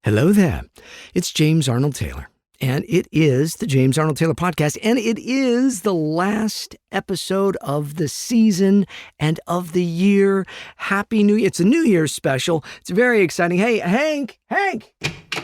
Hello there. It's James Arnold Taylor, and it is the James Arnold Taylor podcast, and it is the last episode of the season and of the year. Happy New Year. It's a New Year's special. It's very exciting. Hey, Hank.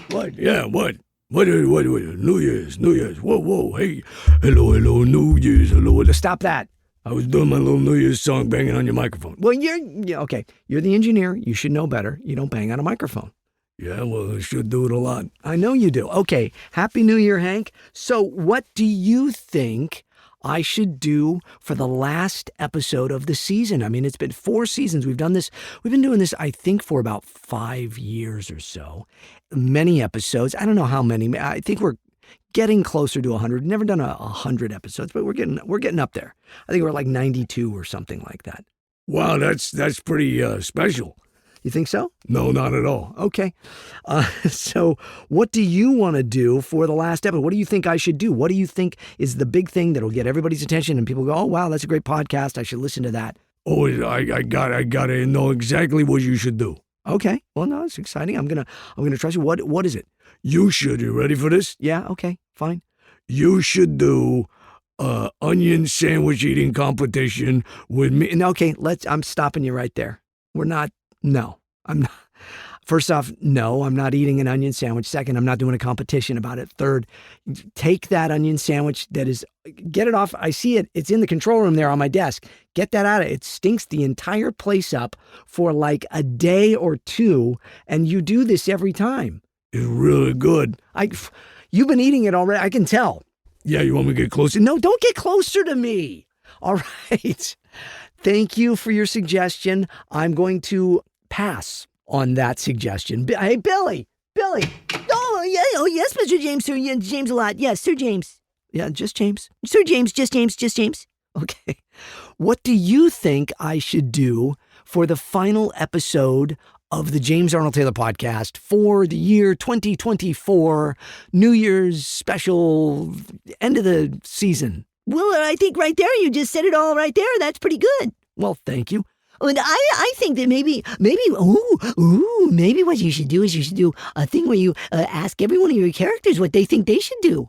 What? Yeah, what? What? New Year's. Whoa. Hey, hello, New Year's. Hello. Stop that. I was doing my little New Year's song banging on your microphone. Well, okay. You're the engineer. You should know better. You don't bang on a microphone. Yeah, well, I should do it a lot. I know you do. Okay. Happy New Year, Hank. So what do you think I should do for the last episode of the season? I mean, it's been 4 seasons. We've done this. We've been doing this, I think, for about 5 years or so. Many episodes. I don't know how many. I think we're getting closer to 100. Never done 100 episodes, but we're getting up there. I think we're like 92 or something like that. Wow, that's pretty special. You think so? No, not at all. Okay. So what do you want to do for the last episode? What do you think I should do? What do you think is the big thing that'll get everybody's attention and people go, oh, wow, that's a great podcast. I should listen to that. Oh, I gotta know exactly what you should do. Okay. Well, no, it's exciting. I'm gonna trust you. What is it? You ready for this? Yeah. Okay. Fine. You should do onion sandwich eating competition with me. Okay. I'm stopping you right there. No, I'm not. First off, no, I'm not eating an onion sandwich. Second, I'm not doing a competition about it. Third, take that onion sandwich get it off. I see it. It's in the control room there on my desk. Get that out of it. It stinks the entire place up for like a day or two. And you do this every time. It's really good. You've been eating it already. I can tell. Yeah, you want me to get closer? No, don't get closer to me. All right. Thank you for your suggestion. I'm going to pass on that suggestion. Hey, Billy. Oh, yes, Mr. James, sir. Yeah, James a lot. Yes, Sir James. Yeah, just James. Sir James, just James. Okay. What do you think I should do for the final episode of the James Arnold Taylor podcast for the year 2024, New Year's special, end of the season? Well, I think right there, you just said it all right there. That's pretty good. Well, thank you. And I think that maybe what you should do is you should do a thing where you ask every one of your characters what they think they should do.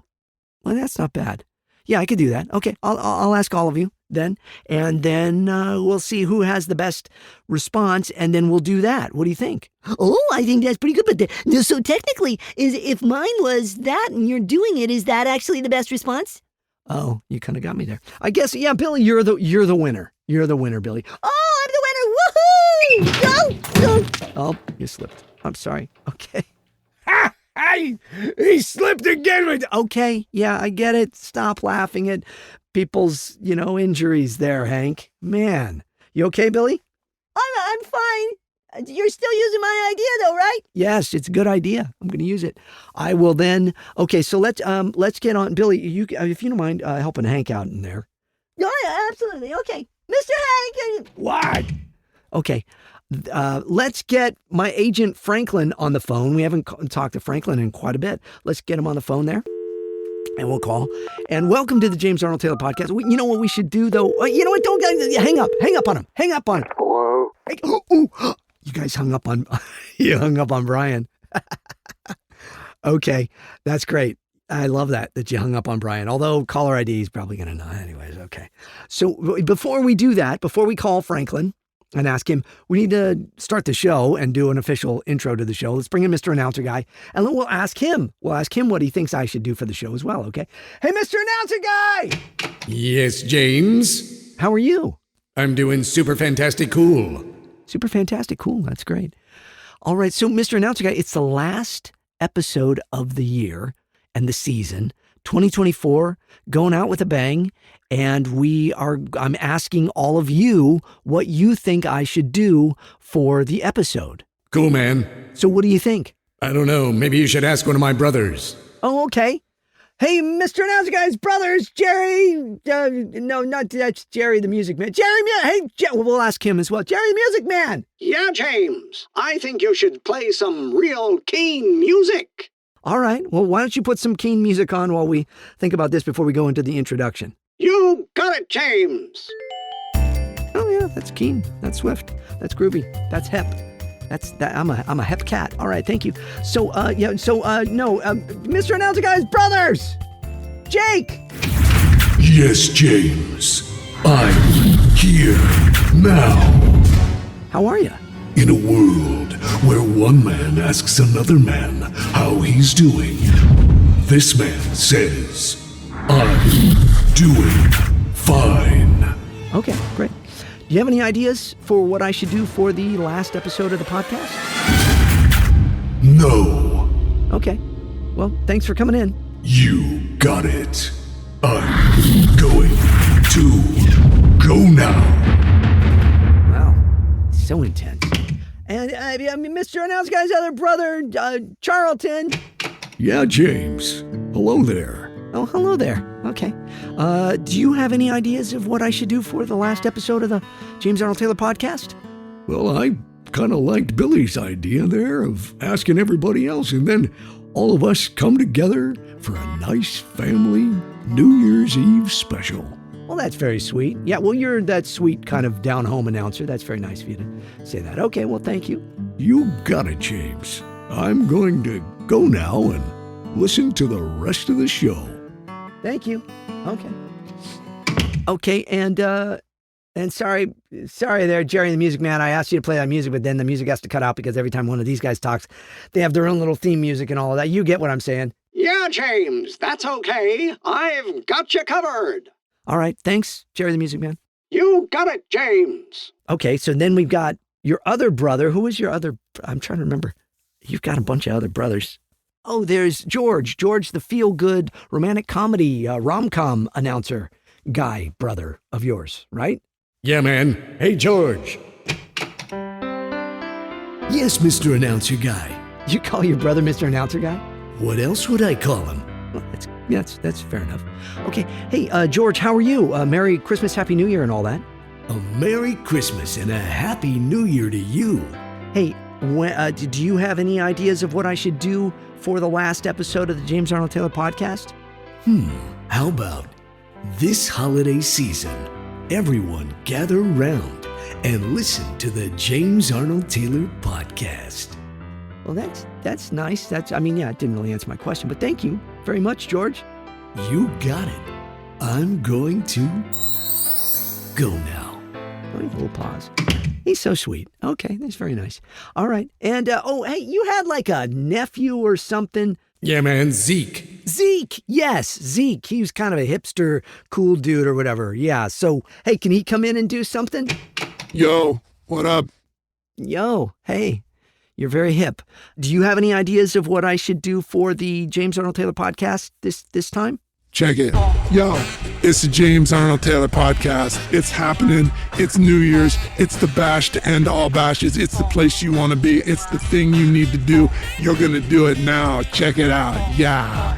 Well, that's not bad. Yeah, I could do that. Okay, I'll ask all of you then, and then we'll see who has the best response, and then we'll do that. What do you think? Oh, I think that's pretty good. But so technically, if mine was that and you're doing it, is that actually the best response? Oh, you kind of got me there. I guess, yeah, Billy, you're the winner. You're the winner, Billy. Oh, I'm the winner. Woohoo! Oh, you slipped. I'm sorry. Okay. He slipped again. Okay, yeah, I get it. Stop laughing at people's, injuries there, Hank. Man, you okay, Billy? I'm fine. You're still using my idea, though, right? Yes, it's a good idea. I'm going to use it. I will then. Okay, so let's get on, Billy. If you don't mind helping Hank out in there. Oh, yeah, absolutely. Okay, Mr. Hank. What? Okay. Let's get my agent Franklin on the phone. We haven't talked to Franklin in quite a bit. Let's get him on the phone there. And we'll call. And welcome to the James Arnold Taylor podcast. You know what we should do, though? You know what? Don't hang up. Hang up on him. Hello? Hey, you guys hung up on Brian. Okay, that's great. I love that you hung up on Brian. Although caller ID is probably going to know anyways. Okay. So before we do that, before we call Franklin and ask him, we need to start the show and do an official intro to the show. Let's bring in Mr. Announcer Guy, and then we'll ask him what he thinks I should do for the show as well, okay? Hey, Mr. Announcer Guy! Yes, James? How are you? I'm doing super fantastic cool. Super fantastic cool. That's great. All right, so Mr. Announcer Guy, it's the last episode of the year and the season, 2024, going out with a bang. And I'm asking all of you what you think I should do for the episode. Cool, man. So what do you think? I don't know. Maybe you should ask one of my brothers. Oh, okay. Hey, Mr. Announcer Guy's brothers, Jerry. No, not that's Jerry the Music Man. We'll ask him as well. Jerry the Music Man. Yeah, James. I think you should play some real keen music. All right. Well, why don't you put some keen music on while we think about this before we go into the introduction? You got it, James. Oh, yeah, that's keen. That's swift. That's groovy. That's hip. I'm a hep cat. All right, thank you. So, Mr. Announcer Guy's brothers, Jake. Yes, James. I'm here now. How are you? In a world where one man asks another man how he's doing, this man says, I'm doing fine. Okay, great. Do you have any ideas for what I should do for the last episode of the podcast? No. Okay. Well, thanks for coming in. You got it. I'm going to go now. Wow, so intense. And Mr. Announce Guy's other brother, Charlton. Yeah, James. Hello there. Oh, hello there. Okay. Do you have any ideas of what I should do for the last episode of the James Arnold Taylor podcast? Well, I kind of liked Billy's idea there of asking everybody else, and then all of us come together for a nice family New Year's Eve special. Well, that's very sweet. Yeah, well, you're that sweet kind of down-home announcer. That's very nice of you to say that. Okay, well, thank you. You got it, James. I'm going to go now and listen to the rest of the show. Thank you. Okay. Okay, and sorry there, Jerry the Music Man. I asked you to play that music, but then the music has to cut out because every time one of these guys talks, they have their own little theme music and all of that. You get what I'm saying? Yeah, James, that's okay. I've got you covered. All right, thanks, Jerry the Music Man. You got it, James. Okay, so then we've got your other brother. Who is your other? I'm trying to remember. You've got a bunch of other brothers. Oh, there's George, the feel-good romantic comedy rom-com announcer guy brother of yours, right? Yeah, man. Hey, George. Yes, Mr. Announcer Guy. You call your brother Mr. Announcer Guy? What else would I call him? Well, that's fair enough. Okay, hey, George, how are you? Merry Christmas, Happy New Year and all that. A Merry Christmas and a Happy New Year to you. Hey, do you have any ideas of what I should do for the last episode of the James Arnold Taylor podcast? How about this holiday season, everyone gather round and listen to the James Arnold Taylor podcast. Well, that's nice. It didn't really answer my question, but thank you very much, George. You got it. I'm going to go now. A little pause. He's so sweet. Okay, that's very nice. All right. And, hey, you had like a nephew or something. Yeah, man, Zeke. Zeke. Yes, Zeke. He was kind of a hipster, cool dude or whatever. Yeah. So, hey, can he come in and do something? Yo, what up? Yo, hey, you're very hip. Do you have any ideas of what I should do for the James Arnold Taylor podcast this time? Check it. Yo, it's the James Arnold Taylor podcast. It's happening. It's New Year's. It's the bash to end all bashes. It's the place you want to be. It's the thing you need to do. You're going to do it now. Check it out. Yeah.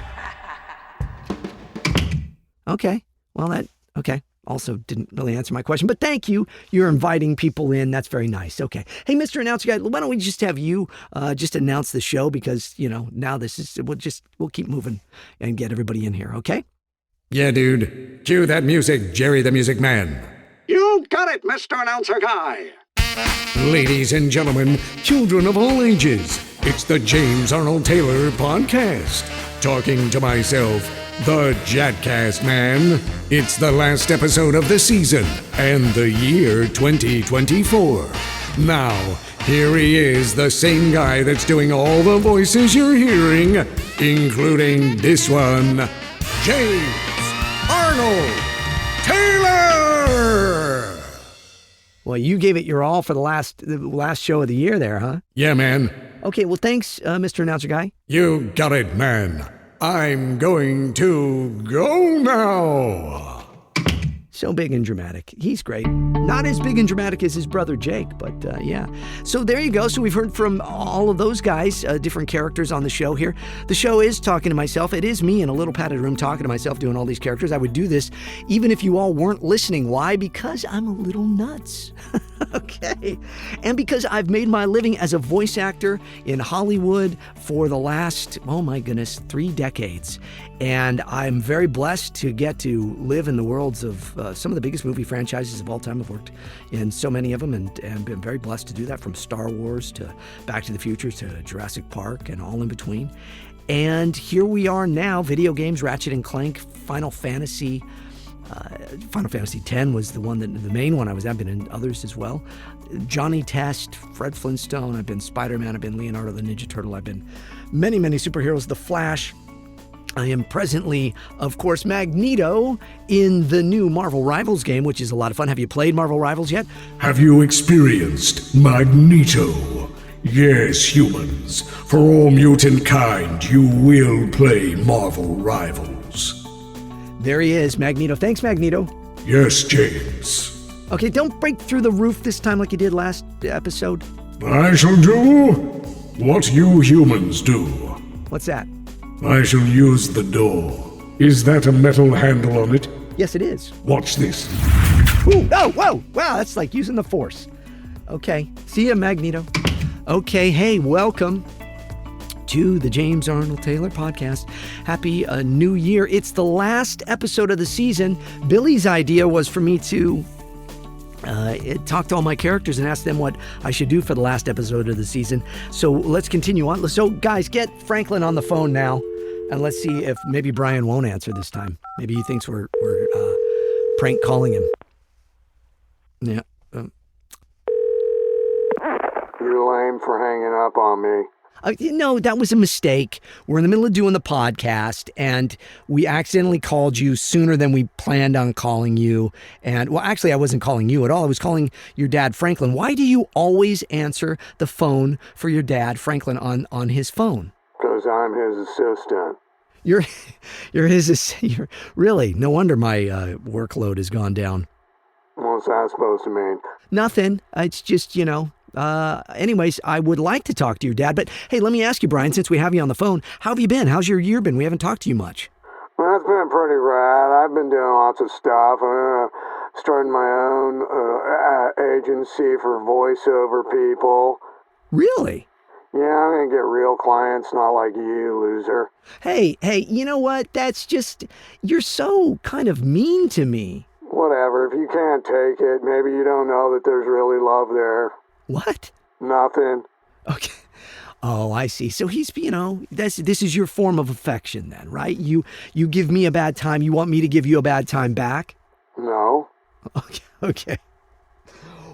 Okay. Well, okay. Also didn't really answer my question, but thank you. You're inviting people in. That's very nice. Okay. Hey, Mr. Announcer Guy, why don't we just have you just announce the show because, now we'll keep moving and get everybody in here. Okay. Yeah, dude. Cue that music, Jerry the Music Man. You got it, Mr. Announcer Guy. Ladies and gentlemen, children of all ages, it's the James Arnold Taylor podcast. Talking to myself, the JATcast man. It's the last episode of the season and the year 2024. Now, here he is, the same guy that's doing all the voices you're hearing, including this one, James Arnold Taylor! Well, you gave it your all for the last show of the year there, huh? Yeah, man. Okay, well, thanks, Mr. Announcer Guy. You got it, man. I'm going to go now. So big and dramatic. He's great. Not as big and dramatic as his brother Jake, but yeah. So there you go. So we've heard from all of those guys, different characters on the show here. The show is Talking to Myself. It is me in a little padded room talking to myself, doing all these characters. I would do this even if you all weren't listening. Why? Because I'm a little nuts. Okay. And because I've made my living as a voice actor in Hollywood for the last, 3 decades. And I'm very blessed to get to live in the worlds of some of the biggest movie franchises of all time. I've worked in so many of them and been very blessed to do that, from Star Wars to Back to the Future to Jurassic Park and all in between. And here we are now, video games, Ratchet and Clank, Final Fantasy X was the main one I was. I've been in others as well. Johnny Test, Fred Flintstone. I've been Spider-Man. I've been Leonardo the Ninja Turtle. I've been many superheroes. The Flash. I am presently, of course, Magneto in the new Marvel Rivals game, which is a lot of fun. Have you played Marvel Rivals yet? Have you experienced Magneto? Yes, humans. For all mutant kind, you will play Marvel Rivals. There he is, Magneto. Thanks, Magneto. Yes, James. Okay, don't break through the roof this time like you did last episode. I shall do what you humans do. What's that? I shall use the door. Is that a metal handle on it? Yes, it is. Watch this. Ooh, oh, whoa, wow, that's like using the Force. Okay, see ya, Magneto. Okay, hey, welcome to the James Arnold Taylor podcast. Happy New Year. It's the last episode of the season. Billy's idea was for me to talk to all my characters and ask them what I should do for the last episode of the season. So let's continue on. So guys, get Franklin on the phone now, and let's see if maybe Brian won't answer this time. Maybe he thinks we're prank calling him. Yeah. You're lame for hanging up on me. No, that was a mistake. We're in the middle of doing the podcast, and we accidentally called you sooner than we planned on calling you. And, well, actually, I wasn't calling you at all. I was calling your dad, Franklin. Why do you always answer the phone for your dad, Franklin, on his phone? Because I'm his assistant. You're really, no wonder my workload has gone down. What's that supposed to mean? Nothing. It's just, anyways, I would like to talk to your dad, but hey, let me ask you, Brian, since we have you on the phone, how have you been? How's your year been? We haven't talked to you much. Well, it's been pretty rad. I've been doing lots of stuff. Starting my own agency for voiceover people. Really? Yeah, I'm going to get real clients, not like you, loser. Hey, you know what? That's just, you're so kind of mean to me. Whatever. If you can't take it, maybe you don't know that there's really love there. What? Nothing. Okay. Oh, I see. So he's, this is your form of affection then, right? You give me a bad time. You want me to give you a bad time back? No. Okay.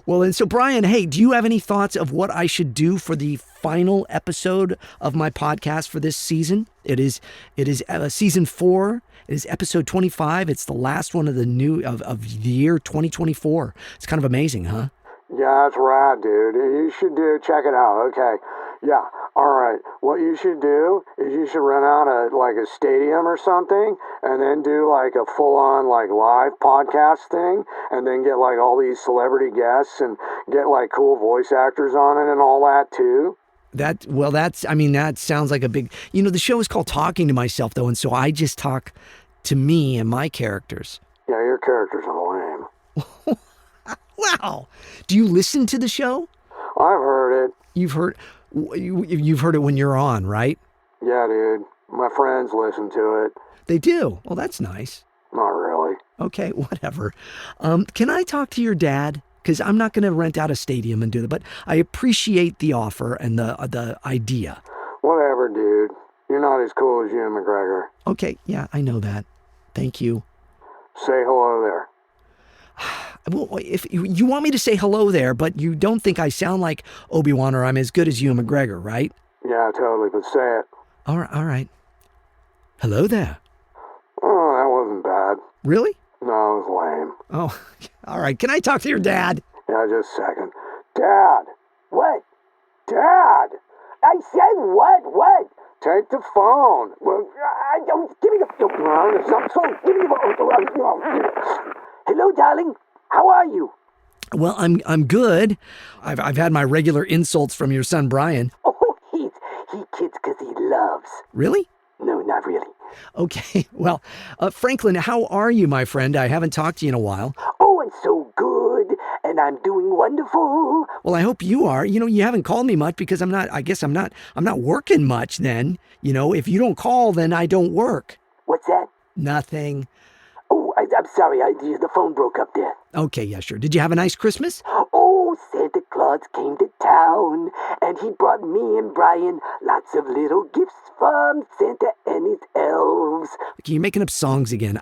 Well, and so Brian, hey, do you have any thoughts of what I should do for the final episode of my podcast for this season? It is season 4. It is episode 25. It's the last one of the the year 2024. It's kind of amazing, huh? Yeah, that's rad, dude. You should check it out. Okay. Yeah. All right. What you should do is you should rent out a stadium or something, and then do like a full-on live podcast thing, and then get all these celebrity guests and get cool voice actors on it and all that too. That sounds like a big, the show is called Talking to Myself though, and so I just talk to me and my characters. Yeah, your characters are lame. Wow. Do you listen to the show? I've heard it. You've heard it when you're on, right? Yeah, dude. My friends listen to it. They do? Well, that's nice. Not really. Okay, whatever. Can I talk to your dad? Because I'm not going to rent out a stadium and do that, but I appreciate the offer and the idea. Whatever, dude. You're not as cool as Ewan McGregor. Okay, yeah, I know that. Thank you. Say hello there. Well, if you want me to say hello there, but you don't think I sound like Obi-Wan or I'm as good as Ewan McGregor, right? Yeah, totally, but say it. All right. Hello there. Oh, that wasn't bad. Really? No, it was lame. Oh, all right. Can I talk to your dad? Yeah, just a second. Dad! What? Dad! I said what? What? Take the phone. Well, I don't. Give me the phone. Give me the phone. Hello, darling. How are you? Well, I'm good. I've had my regular insults from your son Brian. Oh, he kids because he loves. Really? No, not really. Okay. Well, Franklin, how are you, my friend? I haven't talked to you in a while. Oh, I'm so good, and I'm doing wonderful. Well, I hope you are. You haven't called me much because I'm not working much then. If you don't call, then I don't work. What's that? Nothing. Oh, I'm sorry. The phone broke up there. Okay, yeah, sure. Did you have a nice Christmas? Oh, Santa Claus came to town, and he brought me and Brian lots of little gifts from Santa and his elves. Okay, you're making up songs again.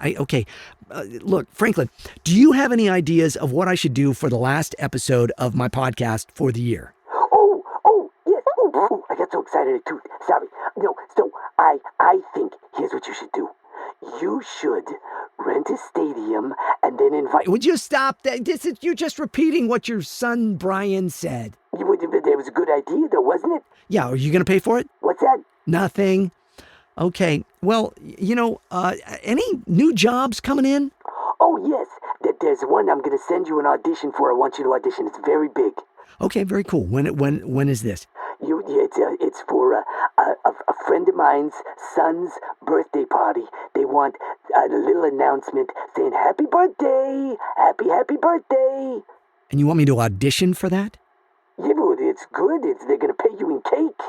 Look, Franklin, do you have any ideas of what I should do for the last episode of my podcast for the year? Oh, yes. Oh, I got so excited too. Sorry. No, so I think here's what you should do. You should rent a stadium and then invite... Would you stop that? You're just repeating what your son Brian said. It was a good idea, though, wasn't it? Yeah, are you going to pay for it? What's that? Nothing. Okay, well, any new jobs coming in? Oh, yes. There's one I'm going to send you an audition for. I want you to audition. It's very big. Okay, very cool. When is this? It's for a friend of mine's son's birthday party. They want a little announcement saying happy birthday, happy birthday. And you want me to audition for that? Yeah, but it's good. They're going to pay you in cake.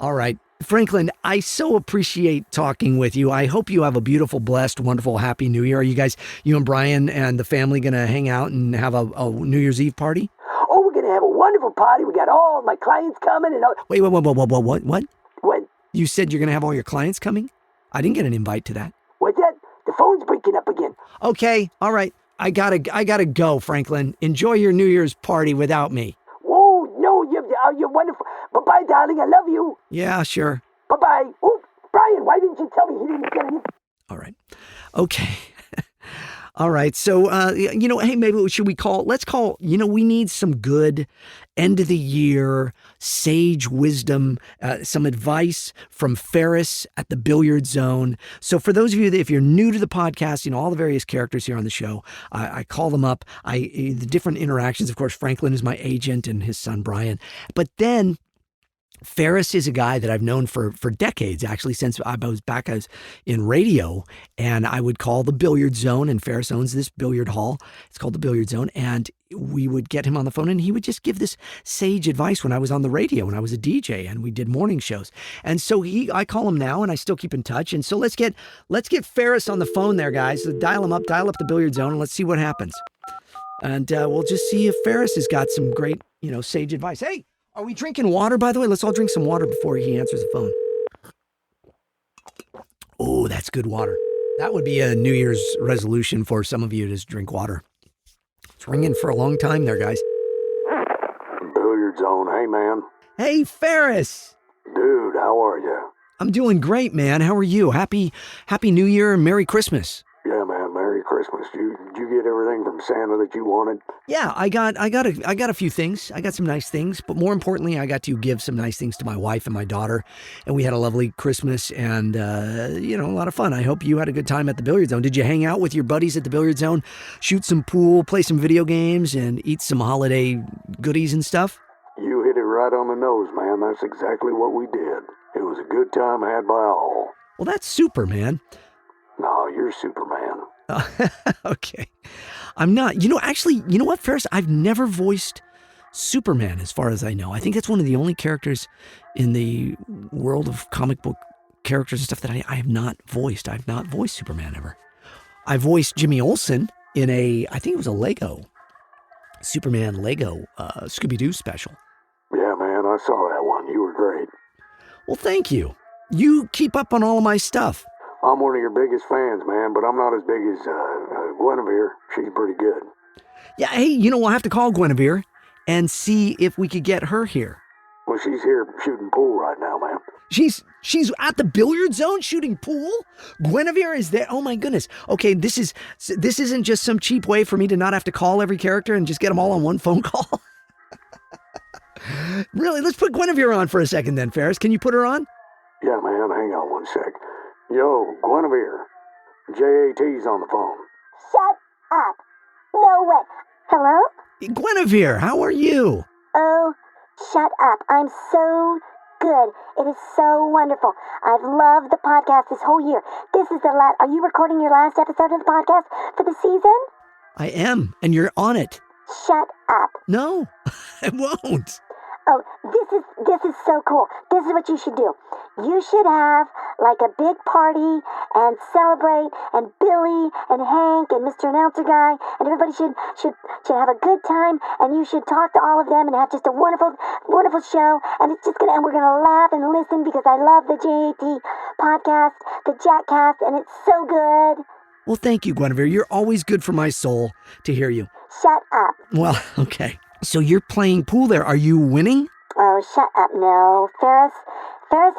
All right. Franklin, I so appreciate talking with you. I hope you have a beautiful, blessed, wonderful, happy New Year. Are you and Brian and the family going to hang out and have a New Year's Eve party? Oh, we're going to have a wonderful party. We got all my clients coming and all. Wait, what? What? You said you're going to have all your clients coming? I didn't get an invite to that. What's that? The phone's breaking up again. Okay, all right. I gotta go, Franklin. Enjoy your New Year's party without me. Whoa, no, you're wonderful. Bye-bye, darling. I love you. Yeah, sure. Bye-bye. Oh, Brian, why didn't you tell me he didn't get any? All right. Okay. All right. So, hey, maybe let's call, we need some good end of the year sage wisdom, some advice from Ferris at the Billiard Zone. So for those of you if you're new to the podcast, all the various characters here on the show, I call them up. The different interactions, of course, Franklin is my agent and his son, Brian. But then Ferris is a guy that I've known for decades, actually, since I was in radio, and I would call the Billiard Zone, and Ferris owns this billiard hall. It's called the Billiard Zone, and we would get him on the phone, and he would just give this sage advice when I was on the radio, when I was a DJ, and we did morning shows. And so I call him now, and I still keep in touch. And so let's get Ferris on the phone there, guys. So dial up the Billiard Zone, and let's see what happens. And we'll just see if Ferris has got some great, sage advice. Hey! Are we drinking water, by the way? Let's all drink some water before he answers the phone. Oh, that's good water. That would be a New Year's resolution for some of you to drink water. It's ringing for a long time there, guys. Billiard Zone, hey, man. Hey, Ferris. Dude, how are you? I'm doing great, man. How are you? Happy New Year and Merry Christmas. Yeah, man, Merry Christmas. Did you get everything from Santa that you wanted? Yeah, I got a few things. I got some nice things, but more importantly, I got to give some nice things to my wife and my daughter, and we had a lovely Christmas and a lot of fun. I hope you had a good time at the Billiard Zone. Did you hang out with your buddies at the Billiard Zone, shoot some pool, play some video games, and eat some holiday goodies and stuff? You hit it right on the nose, man. That's exactly what we did. It was a good time had by all. Well, that's super, man. No, you're Superman. Okay. I'm not. Actually, you know what, Ferris? I've never voiced Superman as far as I know. I think that's one of the only characters in the world of comic book characters and stuff that I have not voiced. I've not voiced Superman ever. I voiced Jimmy Olsen in I think it was a Lego Scooby-Doo special. Yeah, man, I saw that one. You were great. Well, thank you. You keep up on all of my stuff. I'm one of your biggest fans, man, but I'm not as big as Guinevere. She's pretty good. Yeah, hey, we'll have to call Guinevere and see if we could get her here. Well, she's here shooting pool right now, man. She's at the Billiard Zone shooting pool? Guinevere is there? Oh my goodness. Okay, this isn't just some cheap way for me to not have to call every character and just get them all on one phone call. Really, let's put Guinevere on for a second then, Ferris. Can you put her on? Yeah, man, hang on one sec. Yo, Guinevere. JAT's on the phone. Shut up. No way. Hello? Guinevere, how are you? Oh, shut up. I'm so good. It is so wonderful. I've loved the podcast this whole year. This is the last... Are you recording your last episode of the podcast for the season? I am, and you're on it. Shut up. No, I won't. Oh, this is so cool. This is what you should do. You should have like a big party and celebrate, and Billy and Hank and Mr. Announcer Guy, and everybody should have a good time, and you should talk to all of them and have just a wonderful, wonderful show, and we're gonna laugh and listen because I love the JAT podcast, the JATcast, and it's so good. Well, thank you, Guinevere. You're always good for my soul to hear you. Shut up. Well, okay. So you're playing pool there. Are you winning? Oh, shut up, no. Ferris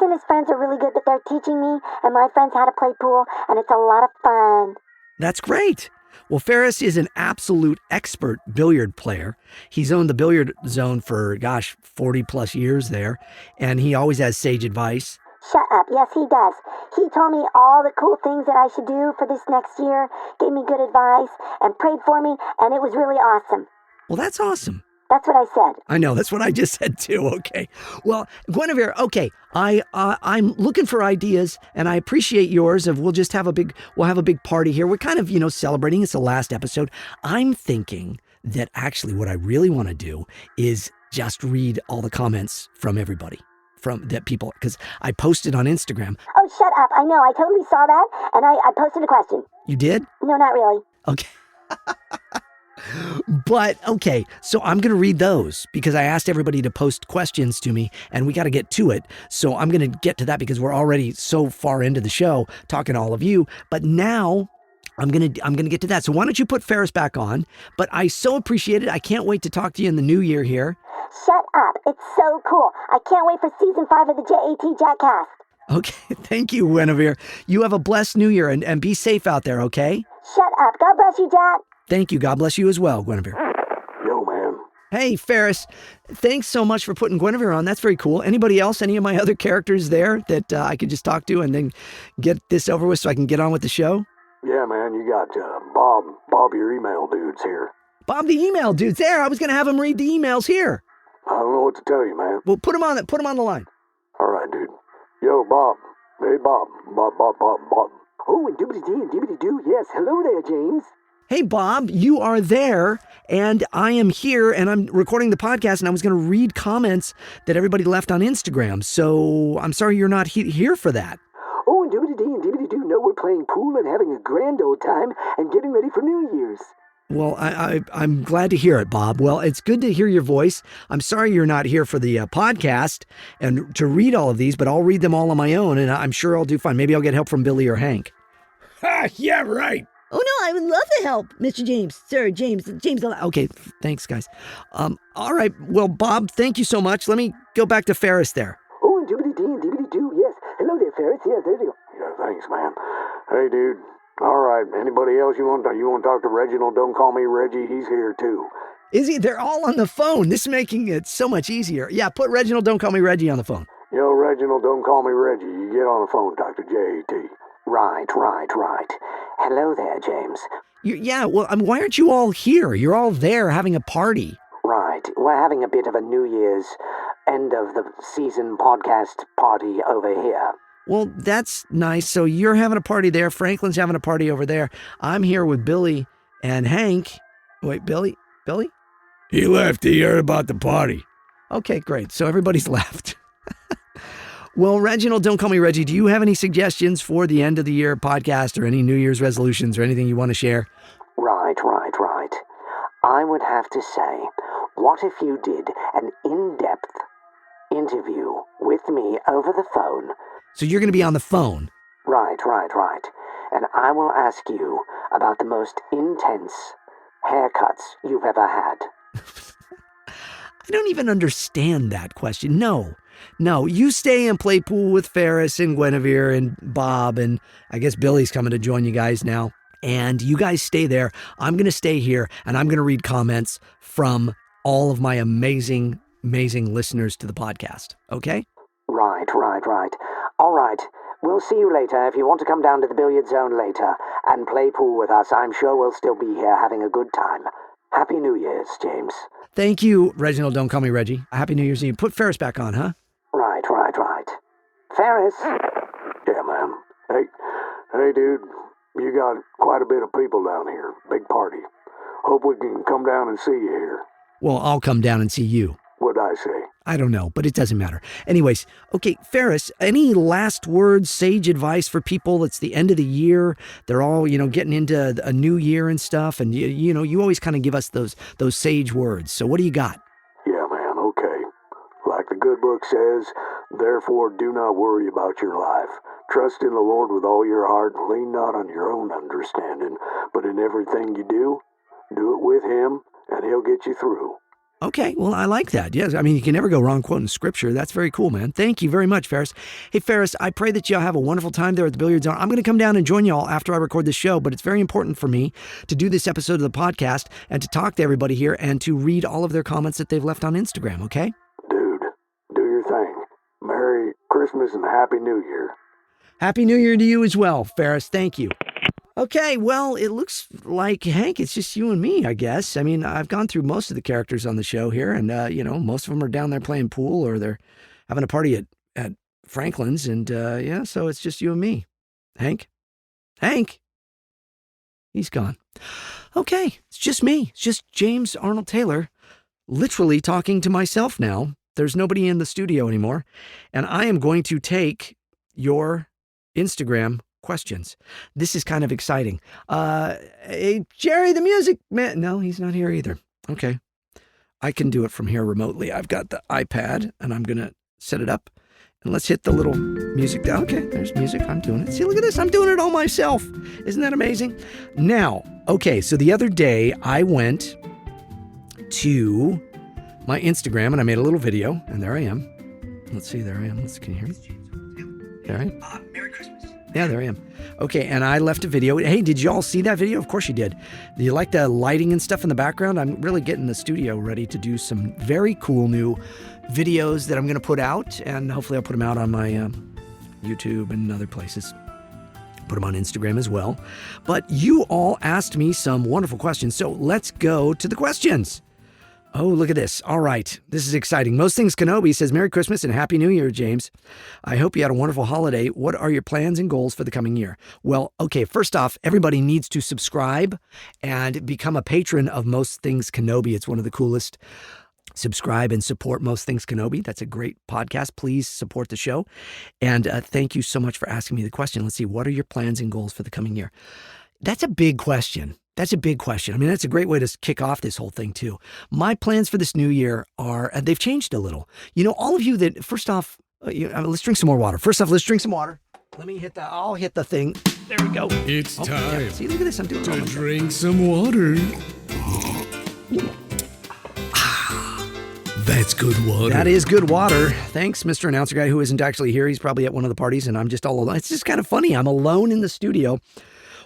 and his friends are really good, but they're teaching me and my friends how to play pool, and it's a lot of fun. That's great. Well, Ferris is an absolute expert billiard player. He's owned the billiard zone for, 40 plus years there, and he always has sage advice. Shut up. Yes, he does. He told me all the cool things that I should do for this next year, gave me good advice, and prayed for me, and it was really awesome. Well, that's awesome. That's what I said. I know, that's what I just said too. Okay. Well, Guinevere, okay, I'm looking for ideas, and I appreciate yours. We'll have a big party here. We're kind of, celebrating. It's the last episode. I'm thinking that actually what I really want to do is just read all the comments from everybody. Because I posted on Instagram. Oh, shut up. I know. I totally saw that, and I posted a question. You did? No, not really. Okay. But, okay, so I'm going to read those because I asked everybody to post questions to me, and we got to get to it. So I'm going to get to that because we're already so far into the show talking to all of you. But now I'm going to get to that. So why don't you put Ferris back on? But I so appreciate it. I can't wait to talk to you in the new year here. Shut up. It's so cool. I can't wait for season 5 of the JATcast. Okay, thank you, Guinevere. You have a blessed new year and be safe out there, okay? Shut up. God bless you, Jat. Thank you. God bless you as well, Guinevere. Yo, man. Hey, Ferris. Thanks so much for putting Guinevere on. That's very cool. Anybody else, any of my other characters there that I could just talk to and then get this over with so I can get on with the show? Yeah, man, you got Bob, your email dude's here. Bob, the email dude's there. I was going to have him read the emails here. I don't know what to tell you, man. Well, put him on the line. All right, dude. Yo, Bob. Hey, Bob. Bob. Oh, and doobity-dee and dibbity-doo. Yes, hello there, James. Hey, Bob, you are there, and I am here, and I'm recording the podcast, and I was going to read comments that everybody left on Instagram, so I'm sorry you're not here for that. Oh, and doobity-dee and dibbity-doo. No, we're playing pool and having a grand old time and getting ready for New Year's. Well, I'm glad to hear it, Bob. Well, it's good to hear your voice. I'm sorry you're not here for the podcast and to read all of these, but I'll read them all on my own, and I'm sure I'll do fine. Maybe I'll get help from Billy or Hank. Ha, yeah, right. Oh, no, I would love to help, Mr. James. Sir, James. Okay, thanks, guys. All right, well, Bob, thank you so much. Let me go back to Ferris there. Oh, and doobity-dee and dibbity-doo. Yes, hello there, Ferris. Yeah, there you go. Yeah, thanks, man. Hey, dude. All right, anybody else you want to talk to Reginald? Don't call me Reggie. He's here, too. Is he? They're all on the phone. This is making it so much easier. Yeah, put Reginald, don't call me Reggie on the phone. Yo, Reginald, don't call me Reggie. You get on the phone, talk to JAT. Right. Hello there, James. Why aren't you all here? You're all there having a party. Right. We're having a bit of a New Year's end of the season podcast party over here. Well, that's nice. So you're having a party there. Franklin's having a party over there. I'm here with Billy and Hank. Wait, Billy? He left. He heard about the party. Okay, great. So everybody's left. Well, Reginald, don't call me Reggie. Do you have any suggestions for the end of the year podcast or any New Year's resolutions or anything you want to share? Right. I would have to say, what if you did an in-depth interview with me over the phone? So you're going to be on the phone? Right. And I will ask you about the most intense haircuts you've ever had. I don't even understand that question. No, you stay and play pool with Ferris and Guinevere and Bob, and I guess Billy's coming to join you guys now. And you guys stay there. I'm going to stay here, and I'm going to read comments from all of my amazing listeners to the podcast. Okay? Right. All right. We'll see you later. If you want to come down to the billiard zone later and play pool with us, I'm sure we'll still be here having a good time. Happy New Year's, James. Thank you, Reginald. Don't call me Reggie. Happy New Year's Eve. Put Ferris back on, huh? Right. Ferris? Yeah, man. Hey, dude. You got quite a bit of people down here. Big party. Hope we can come down and see you here. Well, I'll come down and see you. What'd I say? I don't know, but it doesn't matter. Anyways, okay, Ferris, any last words, sage advice for people? It's the end of the year. They're all, getting into a new year and stuff. And, you always kind of give us those sage words. So what do you got? Yeah, man, okay. Like the good book says, therefore do not worry about your life. Trust in the Lord with all your heart and lean not on your own understanding, but in everything you do it with Him and He'll get you through. Okay, well, I like that. Yes, I mean, you can never go wrong quoting scripture. That's very cool, man. Thank you very much, Ferris. Hey, Ferris, I pray that y'all have a wonderful time there at the Billiard Zone. I'm going to come down and join y'all after I record this show, but it's very important for me to do this episode of the podcast and to talk to everybody here and to read all of their comments that they've left on Instagram, okay? Dude, do your thing. Merry Christmas and Happy New Year. Happy New Year to you as well, Ferris. Thank you. Okay, well, it looks like, Hank, it's just you and me, I guess. I mean, I've gone through most of the characters on the show here, and, most of them are down there playing pool or they're having a party at Franklin's, and, so it's just you and me. Hank? He's gone. Okay, it's just me. It's just James Arnold Taylor, literally talking to myself now. There's nobody in the studio anymore, and I am going to take your Instagram questions. This is kind of exciting. Hey, Jerry, the music man. No, he's not here either. Okay. I can do it from here remotely. I've got the iPad and I'm going to set it up and let's hit the little music down. Okay, there's music. I'm doing it. See, look at this. I'm doing it all myself. Isn't that amazing? Now, okay, so the other day I went to my Instagram and I made a little video and there I am. Let's see, there I am. Can you hear me? There I am. Merry Christmas. Yeah, there I am. Okay, and I left a video. Hey, did you all see that video? Of course you did. Do you like the lighting and stuff in the background? I'm really getting the studio ready to do some very cool new videos that I'm going to put out, and hopefully I'll put them out on my YouTube and other places. Put them on Instagram as well. But you all asked me some wonderful questions, so let's go to the questions. Oh, look at this. All right. This is exciting. Most Things Kenobi says, Merry Christmas and Happy New Year, James. I hope you had a wonderful holiday. What are your plans and goals for the coming year? Well, okay, first off, everybody needs to subscribe and become a patron of Most Things Kenobi. It's one of the coolest. Subscribe and support Most Things Kenobi. That's a great podcast. Please support the show. And thank you so much for asking me the question. Let's see. What are your plans and goals for the coming year? That's a big question. That's a big question. I mean, that's a great way to kick off this whole thing, too. My plans for this new year are, they've changed a little. All of you that, first off, let's drink some more water. First off, let's drink some water. Let me hit that. I'll hit the thing. There we go. It's time. Yeah. See, look at this. I'm doing it all to myself. drink some water. That's good water. That is good water. Thanks, Mr. Announcer Guy, who isn't actually here. He's probably at one of the parties, and I'm just all alone. It's just kind of funny. I'm alone in the studio.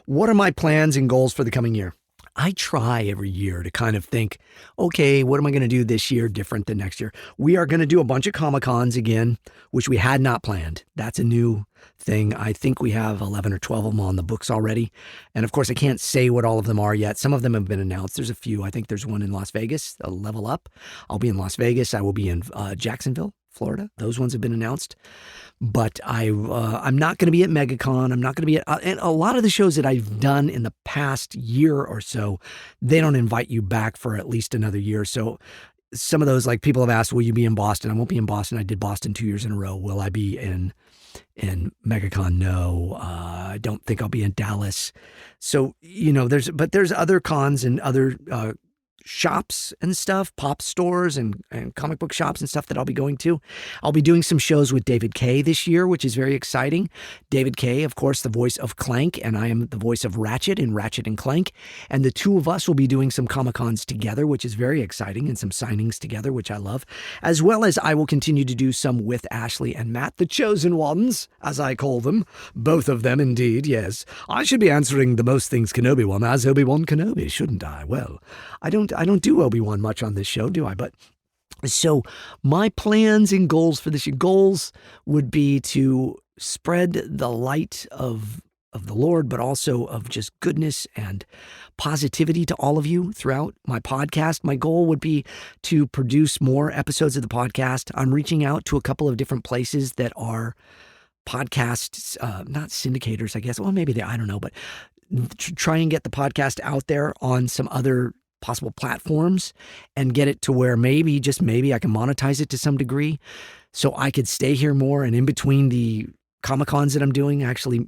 What are my plans and goals for the coming year? I try every year to kind of think, okay, what am I going to do this year different than next year? We are going to do a bunch of Comic-Cons again, which we had not planned. That's a new thing. I think we have 11 or 12 of them on the books already. And of course, I can't say what all of them are yet. Some of them have been announced. There's a few. I think there's one in Las Vegas, a Level Up. I'll be in Las Vegas. I will be in Jacksonville, Florida. Those ones have been announced. But I'm not going to be at MegaCon. I'm not going to be at and a lot of the shows that I've done in the past year or so, they don't invite you back for at least another year. So some of those, like people have asked, will you be in Boston? I won't be in Boston. I did Boston 2 years in a row. Will I be in MegaCon? No, I don't think I'll be in Dallas. So, there's other cons and other shops and stuff, pop stores and comic book shops and stuff that I'll be going to. I'll be doing some shows with David Kaye this year, which is very exciting. David Kaye, of course, the voice of Clank, and I am the voice of Ratchet in Ratchet and Clank. And the two of us will be doing some Comic-Cons together, which is very exciting, and some signings together, which I love. As well as I will continue to do some with Ashley and Matt, the Chosen Ones, as I call them. Both of them, indeed, yes. I should be answering the Most Things Kenobi one as Obi-Wan Kenobi, shouldn't I? Well, I don't do Obi-Wan much on this show, do I? But so my plans and goals for this year, goals would be to spread the light of the Lord, but also of just goodness and positivity to all of you throughout my podcast. My goal would be to produce more episodes of the podcast. I'm reaching out to a couple of different places that are podcasts, not syndicators, I guess. Well, maybe I don't know, but try and get the podcast out there on some other possible platforms and get it to where maybe, just maybe, I can monetize it to some degree so I could stay here more, and in between the Comic-Cons that I'm doing, actually,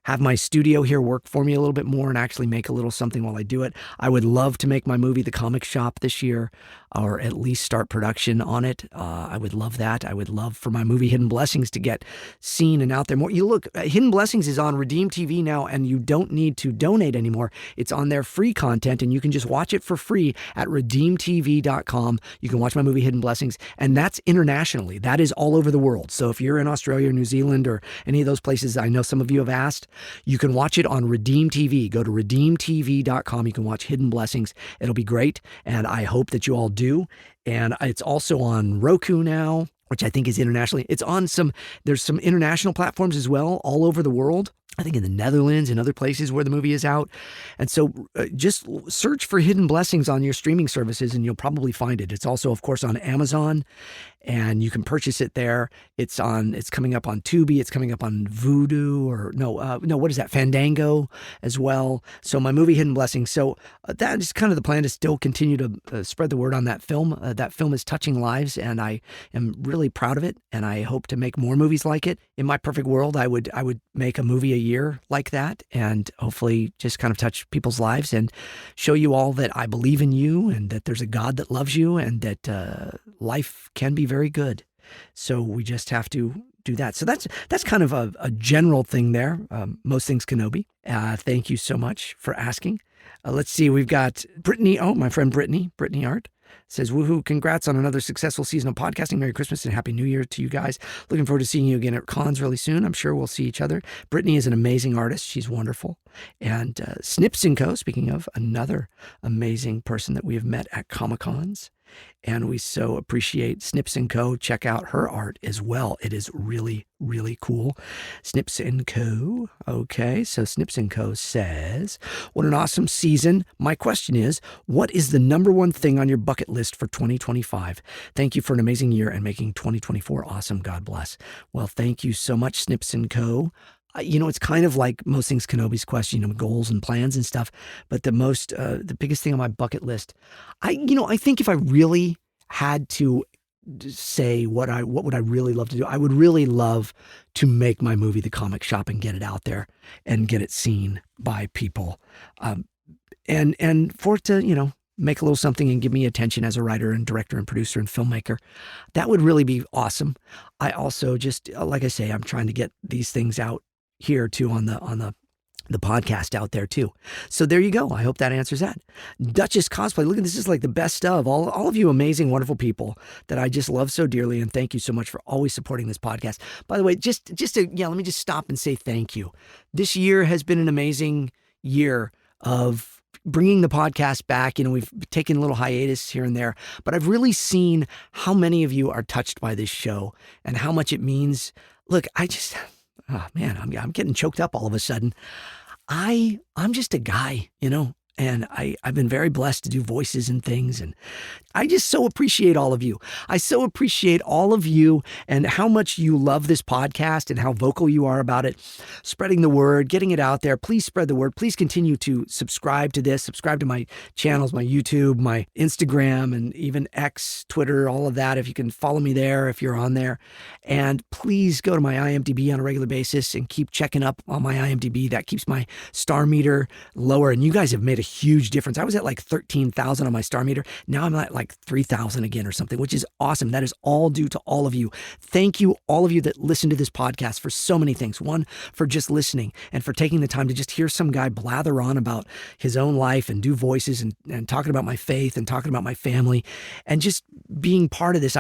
have my studio here work for me a little bit more and actually make a little something while I do it. I would love to make my movie The Comic Shop this year, or at least start production on it. I would love that. I would love for my movie Hidden Blessings to get seen and out there more. You look, Hidden Blessings is on Redeem TV now, and you don't need to donate anymore. It's on their free content, and you can just watch it for free at redeemtv.com. You can watch my movie Hidden Blessings, and that's internationally. That is all over the world. So if you're in Australia or New Zealand or any of those places, I know some of you have asked, you can watch it on Redeem TV. Go to redeemtv.com. You can watch Hidden Blessings. It'll be great, and I hope that you all do. And it's also on Roku now, which I think is internationally. It's on there's some international platforms as well, all over the world. I think in the Netherlands and other places where the movie is out. And so just search for Hidden Blessings on your streaming services and you'll probably find it. It's also, of course, on Amazon, and you can purchase it there. It's coming up on Tubi. It's coming up on Vudu, what is that? Fandango as well. So my movie Hidden Blessings. So that is kind of the plan, to still continue to spread the word on that film. That film is touching lives, and I am really proud of it. And I hope to make more movies like it. In my perfect world, I would make a movie a year like that, and hopefully just kind of touch people's lives and show you all that I believe in you, and that there's a God that loves you, and that life can be very good. So we just have to do that. So that's kind of a general thing there. Most things Kenobi. Thank you so much for asking. Let's see. We've got Brittany. Oh, my friend Brittany Art says, woohoo, congrats on another successful season of podcasting. Merry Christmas and Happy New Year to you guys. Looking forward to seeing you again at cons really soon. I'm sure we'll see each other. Brittany is an amazing artist. She's wonderful. And Snips & Co., speaking of another amazing person that we have met at Comic-Cons. And we so appreciate Snips & Co. Check out her art as well. It is really, really cool. Snips & Co. Okay, so Snips & Co. says, what an awesome season. My question is, what is the number one thing on your bucket list for 2025? Thank you for an amazing year and making 2024 awesome. God bless. Well, thank you so much, Snips & Co. It's kind of like most things Kenobi's question, goals and plans and stuff. But the biggest thing on my bucket list, I think if I really had to say what would I really love to do, I would really love to make my movie The Comic Shop and get it out there and get it seen by people, and for it to make a little something and give me attention as a writer and director and producer and filmmaker. That would really be awesome. I also just, like I say, I'm trying to get these things out here too on the podcast out there too. So there you go. I hope that answers that. Duchess Cosplay. Look at this. Is like the best of all of you amazing, wonderful people that I just love so dearly. And thank you so much for always supporting this podcast. By the way, let me just stop and say thank you. This year has been an amazing year of bringing the podcast back. We've taken a little hiatus here and there, but I've really seen how many of you are touched by this show and how much it means. Look, oh man, I'm getting choked up all of a sudden. I'm just a guy, and I've been very blessed to do voices and things. And I just so appreciate all of you. I so appreciate all of you and how much you love this podcast and how vocal you are about it, spreading the word, getting it out there. Please spread the word. Please continue to subscribe to this, subscribe to my channels, my YouTube, my Instagram, and even X, Twitter, all of that. If you can follow me there, if you're on there. And please go to my IMDb on a regular basis and keep checking up on my IMDb. That keeps my star meter lower. And you guys have made a huge difference. I was at like 13,000 on my star meter. Now I'm at like 3,000 again or something, which is awesome. That is all due to all of you. Thank you, all of you that listen to this podcast, for so many things. One, for just listening and for taking the time to just hear some guy blather on about his own life and do voices and talking about my faith and talking about my family and just being part of this.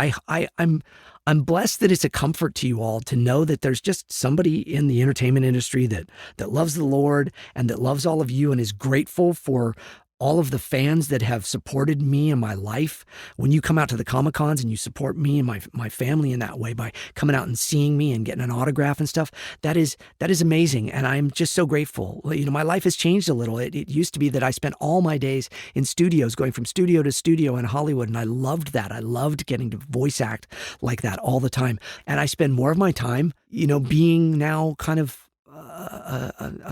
I'm blessed that it's a comfort to you all to know that there's just somebody in the entertainment industry that loves the Lord and that loves all of you and is grateful for all of the fans that have supported me in my life. When you come out to the Comic-Cons and you support me and my family in that way by coming out and seeing me and getting an autograph and stuff, that is amazing. And I'm just so grateful. My life has changed a little. It used to be that I spent all my days in studios, going from studio to studio in Hollywood. And I loved that. I loved getting to voice act like that all the time. And I spend more of my time, being now kind of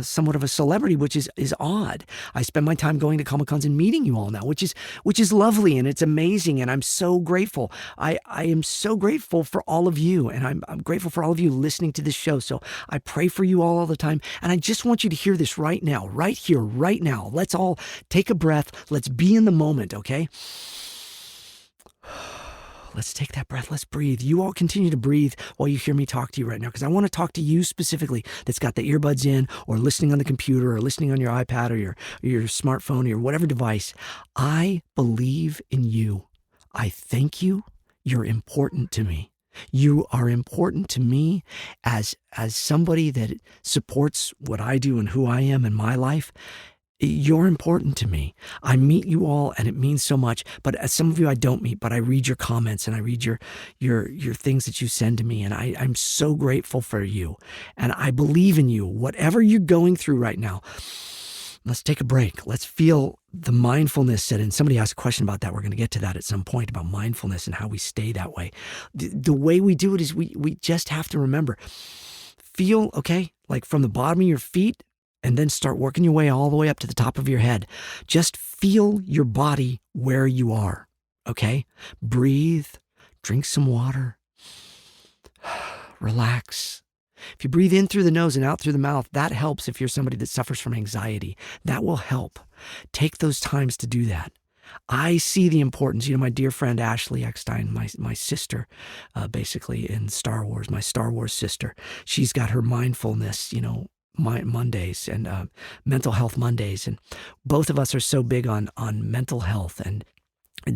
somewhat of a celebrity, which is odd. I spend my time going to Comic-Cons and meeting you all now, which is lovely and it's amazing, and I'm so grateful. I am so grateful for all of you, and I'm grateful for all of you listening to this show. So I pray for you all the time, and I just want you to hear this right now, right here, right now. Let's all take a breath. Let's be in the moment, okay? Let's take that breath. Let's breathe. You all continue to breathe while you hear me talk to you right now, because I want to talk to you specifically that's got the earbuds in or listening on the computer or listening on your iPad or your smartphone or your whatever device. I believe in you. I thank you. You're important to me. You are important to me as somebody that supports what I do and who I am in my life. You're important to me. I meet you all and it means so much, but as some of you I don't meet, but I read your comments and I read your things that you send to me, and I'm so grateful for you, and I believe in you. Whatever you're going through right now, let's take a break. Let's feel the mindfulness set in. Somebody asked a question about that. We're going to get to that at some point, about mindfulness and how we stay that way. The way we do it is we just have to remember, feel, okay, like from the bottom of your feet, and then start working your way all the way up to the top of your head. Just feel your body where you are, okay? Breathe, drink some water, relax. If you breathe in through the nose and out through the mouth, that helps if you're somebody that suffers from anxiety. That will help. Take those times to do that. I see the importance. My dear friend Ashley Eckstein, my sister, basically in Star Wars, my Star Wars sister, she's got her mindfulness, Mondays and mental health Mondays, and both of us are so big on mental health and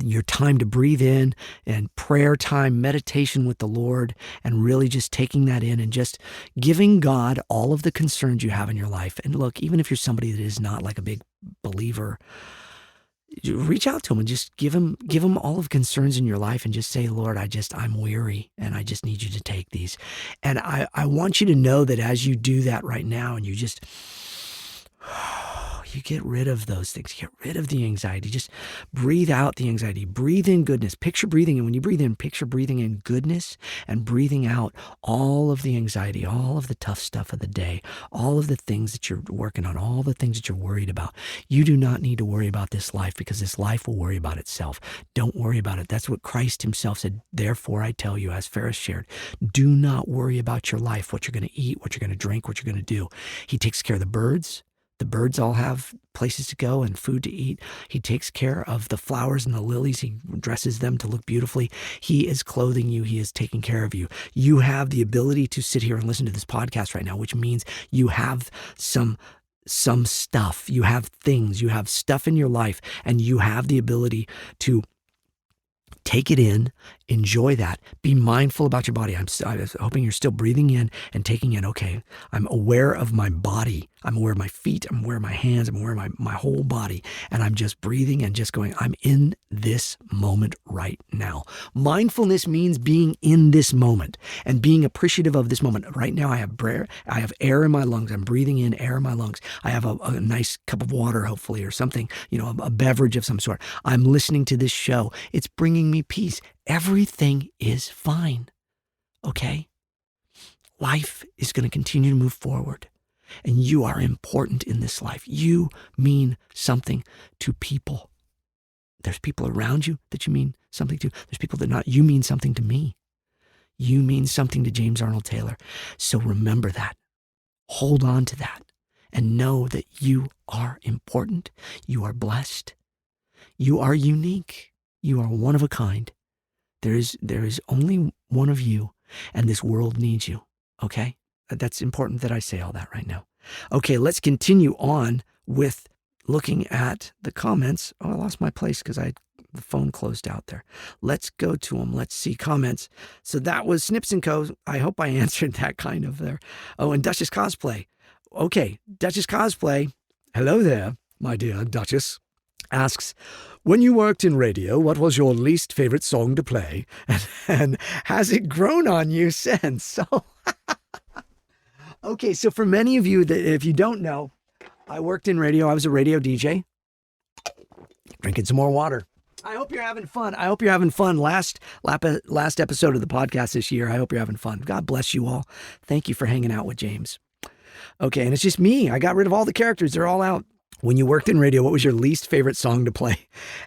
your time to breathe in, and prayer time, meditation with the Lord, and really just taking that in and just giving God all of the concerns you have in your life. And look, even if you're somebody that is not like a big believer, reach out to him and just give him all of concerns in your life and just say, Lord, I'm weary and I just need you to take these. And I want you to know that as you do that right now and you just, you get rid of those things, get rid of the anxiety, just breathe out the anxiety, breathe in goodness, picture breathing in. When you breathe in, picture breathing in goodness and breathing out all of the anxiety, all of the tough stuff of the day, all of the things that you're working on, all the things that you're worried about. You do not need to worry about this life, because this life will worry about itself. Don't worry about it. That's what Christ himself said. Therefore, I tell you, as Ferris shared, do not worry about your life, what you're going to eat, what you're going to drink, what you're going to do. He takes care of the birds. The birds all have places to go and food to eat. He takes care of the flowers and the lilies. He dresses them to look beautifully. He is clothing you. He is taking care of you. You have the ability to sit here and listen to this podcast right now, which means you have some stuff. You have things. You have stuff in your life, and you have the ability to take it in, enjoy that, be mindful about your body. I'm hoping you're still breathing in and taking in, okay, I'm aware of my body. I'm aware of my feet. I'm aware of my hands. I'm aware of my whole body. And I'm just breathing and just going, I'm in this moment right now. Mindfulness means being in this moment and being appreciative of this moment. Right now I have air in my lungs. I'm breathing in air in my lungs. I have a nice cup of water, hopefully, or something, a beverage of some sort. I'm listening to this show. It's bringing me peace. Everything is fine, okay? Life is going to continue to move forward, and you are important in this life. You mean something to people. There's people around you that you mean something to. There's people that not. You mean something to me. You mean something to James Arnold Taylor. So remember that. Hold on to that, and know that you are important. You are blessed. You are unique. You are one of a kind. There is only one of you, and this world needs you, okay? That's important that I say all that right now. Okay, let's continue on with looking at the comments. Oh, I lost my place because the phone closed out there. Let's go to them. Let's see comments. So that was Snips & Co. I hope I answered that kind of there. Oh, and Duchess Cosplay. Okay, Duchess Cosplay. Hello there, my dear Duchess. Asks, when you worked in radio, what was your least favorite song to play? And has it grown on you since? So, okay, so for many of you that, if you don't know, I worked in radio. I was a radio DJ. Drinking some more water. I hope you're having fun. Last episode of the podcast this year. I hope you're having fun. God bless you all. Thank you for hanging out with James. Okay, and it's just me. I got rid of all the characters. They're all out. When you worked in radio, what was your least favorite song to play?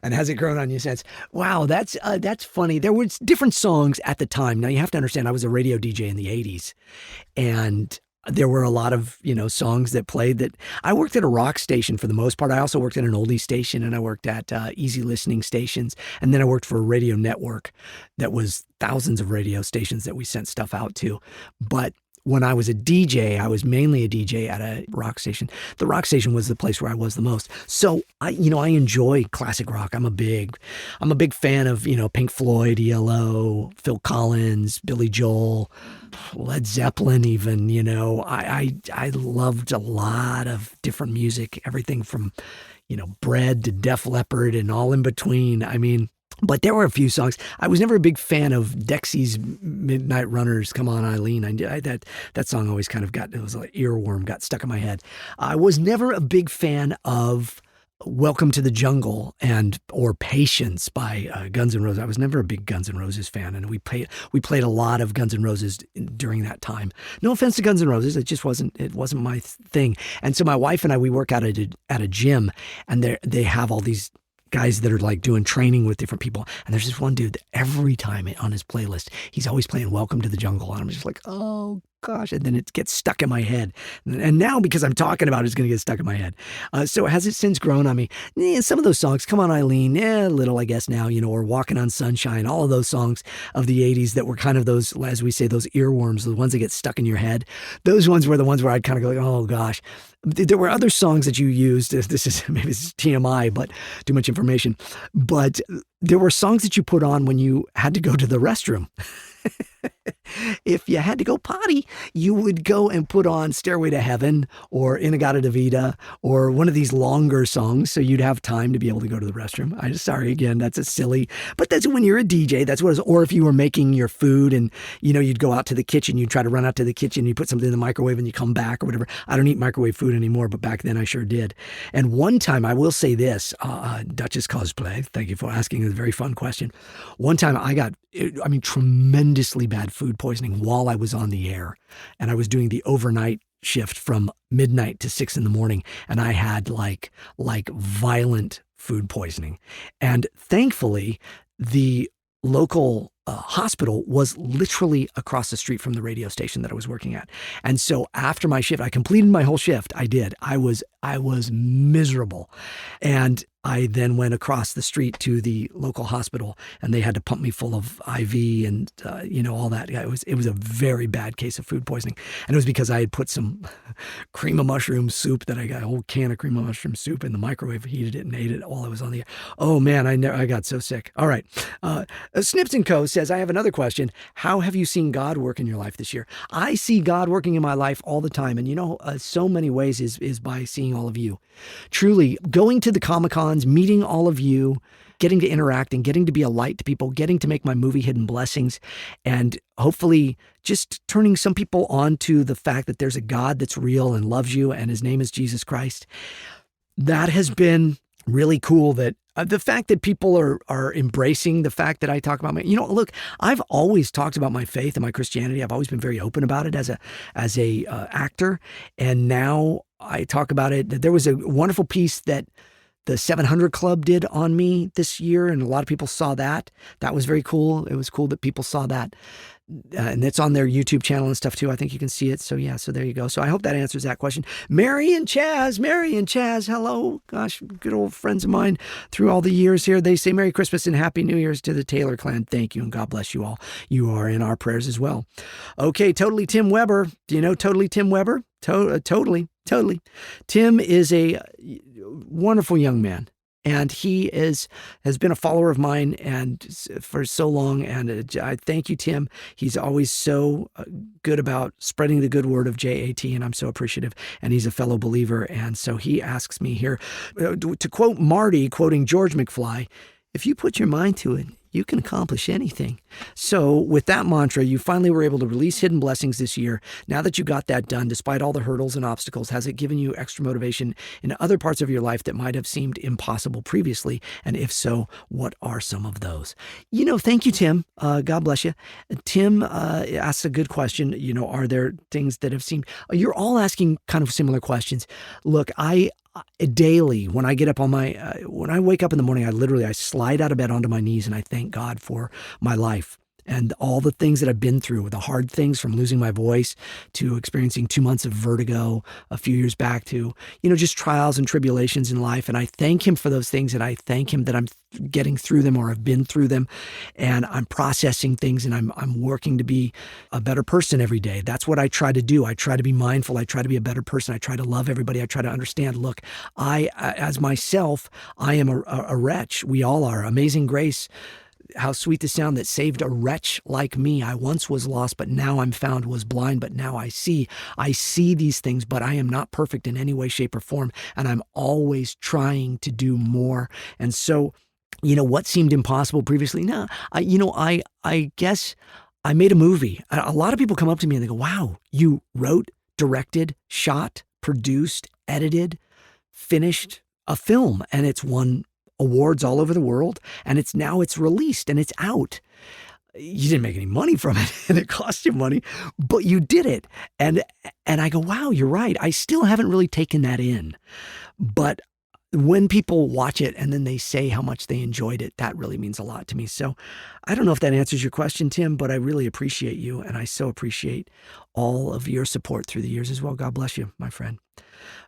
And has it grown on you since? Wow, that's funny. There was different songs at the time. Now, you have to understand, I was a radio DJ in the 80s. And there were a lot of, songs that played that. I worked at a rock station for the most part. I also worked at an oldie station, and I worked at easy listening stations. And then I worked for a radio network that was thousands of radio stations that we sent stuff out to. But when I was a DJ, I was mainly a DJ at a rock station. The rock station was the place where I was the most. So I enjoy classic rock. I'm a big fan of, Pink Floyd, ELO, Phil Collins, Billy Joel, Led Zeppelin even, I loved a lot of different music, everything from, Bread to Def Leppard and all in between. I mean, but there were a few songs. I was never a big fan of Dexy's Midnight Runners, Come On Eileen. That song always kind of it was like earworm, got stuck in my head. I was never a big fan of Welcome to the Jungle or Patience by Guns N' Roses. I was never a big Guns N' Roses fan, and we played a lot of Guns N' Roses during that time. No offense to Guns N' Roses, it wasn't my thing. And so my wife and I, we work out at a gym, and they have all these guys that are like doing training with different people. And there's this one dude that every time on his playlist, he's always playing Welcome to the Jungle. And I'm just like, oh gosh. And then it gets stuck in my head. And now because I'm talking about it, it's going to get stuck in my head. So has it since grown on me? Some of those songs, Come On Eileen, a little, I guess now, or Walking on Sunshine, all of those songs of the 80s that were kind of those, as we say, those earworms, the ones that get stuck in your head. Those ones were the ones where I'd kind of go like, oh gosh. There were other songs that you used. This is TMI, but too much information. But there were songs that you put on when you had to go to the restroom. If you had to go potty, you would go and put on Stairway to Heaven or Inagata Vida or one of these longer songs so you'd have time to be able to go to the restroom. Sorry, again, that's a silly, but that's when you're a DJ. That's what it is. Or if you were making your food and, you'd go out to the kitchen, you'd try to run out to the kitchen, you put something in the microwave and you come back or whatever. I don't eat microwave food anymore, but back then I sure did. And one time, I will say this, Duchess Cosplay, thank you for asking a very fun question. One time I got, tremendously bad food poisoning while I was on the air, and I was doing the overnight shift from midnight to 6 a.m. and I had like violent food poisoning. And thankfully, the local hospital was literally across the street from the radio station that I was working at. And so after my shift, I completed my whole shift. I did. I was miserable. And I then went across the street to the local hospital, and they had to pump me full of IV and, all that. It was a very bad case of food poisoning. And it was because I had put some cream of mushroom soup that I got a whole can of cream of mushroom soup in the microwave, heated it and ate it while I was on the air. Oh man, I got so sick. All right. Snips & Co. says, I have another question. How have you seen God work in your life this year? I see God working in my life all the time. And so many ways is by seeing all of you. Truly, going to the Comic-Cons, meeting all of you, getting to interact and getting to be a light to people, getting to make my movie Hidden Blessings, and hopefully just turning some people on to the fact that there's a God that's real and loves you, and his name is Jesus Christ. That has been really cool. That the fact that people are embracing the fact that I talk about look, I've always talked about my faith and my Christianity. I've always been very open about it as a actor. And now I talk about it. There was a wonderful piece that the 700 Club did on me this year, and a lot of people saw that. That was very cool. It was cool that people saw that. And it's on their YouTube channel and stuff too. I think you can see it. So yeah, so there you go. So I hope that answers that question. Mary and Chaz, hello. Gosh, good old friends of mine through all the years here. They say Merry Christmas and Happy New Year's to the Taylor clan. Thank you, and God bless you all. You are in our prayers as well. Okay, Totally Tim Weber. Do you know Totally Tim Weber? Totally. Tim is a wonderful young man. And he has been a follower of mine and for so long. And I thank you, Tim. He's always so good about spreading the good word of JAT, and I'm so appreciative. And he's a fellow believer. And so he asks me here, to quote Marty, quoting George McFly, if you put your mind to it, you can accomplish anything. So with that mantra, you finally were able to release hidden blessings this year. Now that you got that done, despite all the hurdles and obstacles, has it given you extra motivation in other parts of your life that might have seemed impossible previously? And if so, what are some of those? Thank you, Tim. God bless you. Tim asks a good question. Are there things that have seemed, you're all asking kind of similar questions. Look, daily, when I get up when I wake up in the morning, I slide out of bed onto my knees and I thank God for my life and all the things that I've been through, the hard things from losing my voice to experiencing 2 months of vertigo a few years back to, just trials and tribulations in life. And I thank him for those things. And I thank him that I'm getting through them or I've been through them and I'm processing things and I'm working to be a better person every day. That's what I try to do. I try to be mindful. I try to be a better person. I try to love everybody. I try to understand, look, as myself, I am a wretch. We all are. Amazing grace. How sweet the sound that saved a wretch like me. I once was lost, but now I'm found, was blind, but now I see. I see these things, but I am not perfect in any way, shape, or form. And I'm always trying to do more. And so, what seemed impossible previously? No, I guess I made a movie. A lot of people come up to me and they go, wow, you wrote, directed, shot, produced, edited, finished a film, and it's won awards all over the world, and it's released and it's out. You didn't make any money from it and it cost you money, but you did it. And I go, wow, you're right. I still haven't really taken that in. But when people watch it and then they say how much they enjoyed it, that really means a lot to me. So I don't know if that answers your question, Tim, but I really appreciate you. And I so appreciate all of your support through the years as well. God bless you, my friend.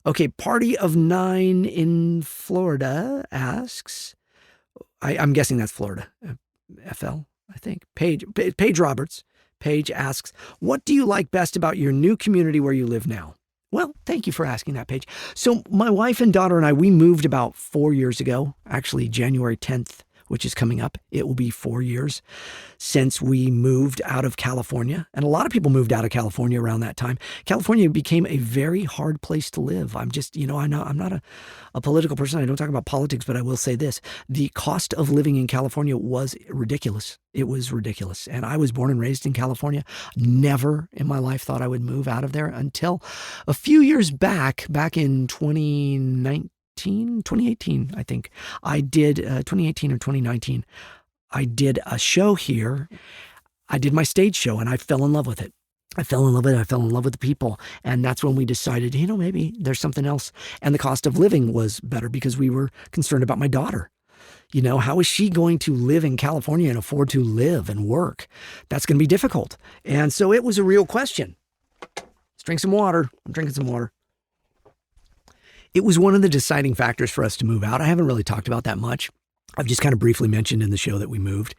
Okay, Party of 9 in Florida asks, I'm guessing that's Florida, FL, I think. Paige Roberts. Paige asks, what do you like best about your new community where you live now? Well, thank you for asking that, Paige. So my wife and daughter and I, we moved about 4 years ago, actually January 10th, which is coming up. It will be 4 years since we moved out of California. And a lot of people moved out of California around that time. California became a very hard place to live. I'm just, I know I'm not a political person. I don't talk about politics, but I will say this. The cost of living in California was ridiculous. It was ridiculous. And I was born and raised in California. Never in my life thought I would move out of there until a few years back in 2018, I think. I did 2018 or 2019. I did a show here. I did my stage show and I fell in love with it. I fell in love with it. I fell in love with the people. And that's when we decided, maybe there's something else. And the cost of living was better because we were concerned about my daughter. How is she going to live in California and afford to live and work? That's going to be difficult. And so it was a real question. Let's drink some water. I'm drinking some water. It was one of the deciding factors for us to move out. I haven't really talked about that much. I've just kind of briefly mentioned in the show that we moved.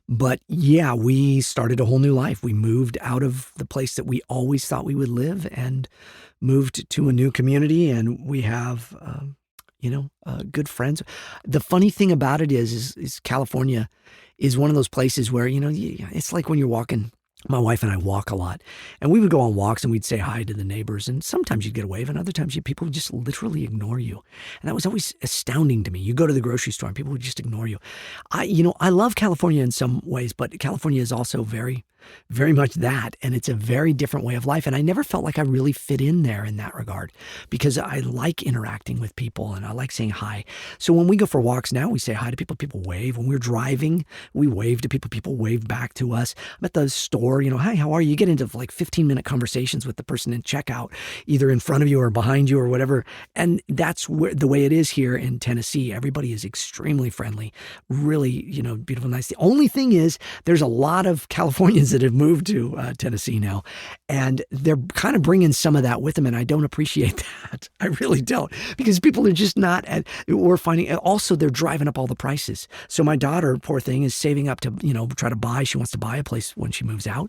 But yeah, we started a whole new life. We moved out of the place that we always thought we would live and moved to a new community. And we have, good friends. The funny thing about it is California is one of those places where, it's like when you're walking. My wife and I walk a lot, and we would go on walks and we'd say hi to the neighbors. And sometimes you'd get a wave, and other times people would just literally ignore you. And that was always astounding to me. You go to the grocery store and people would just ignore you. I love California in some ways, but California is also very, very much that. And it's a very different way of life. And I never felt like I really fit in there in that regard because I like interacting with people and I like saying hi. So when we go for walks now, we say hi to people, people wave. When we're driving, we wave to people, people wave back to us. I'm at the store, hi, how are you? You get into like 15-minute conversations with the person in checkout, either in front of you or behind you or whatever. And that's the way it is here in Tennessee. Everybody is extremely friendly, really, beautiful, nice. The only thing is there's a lot of Californians that have moved to Tennessee now, and they're kind of bringing some of that with them. And I don't appreciate that. I really don't, because people are just not we're finding also they're driving up all the prices. So my daughter, poor thing, is saving up to, try to buy. She wants to buy a place when she moves out.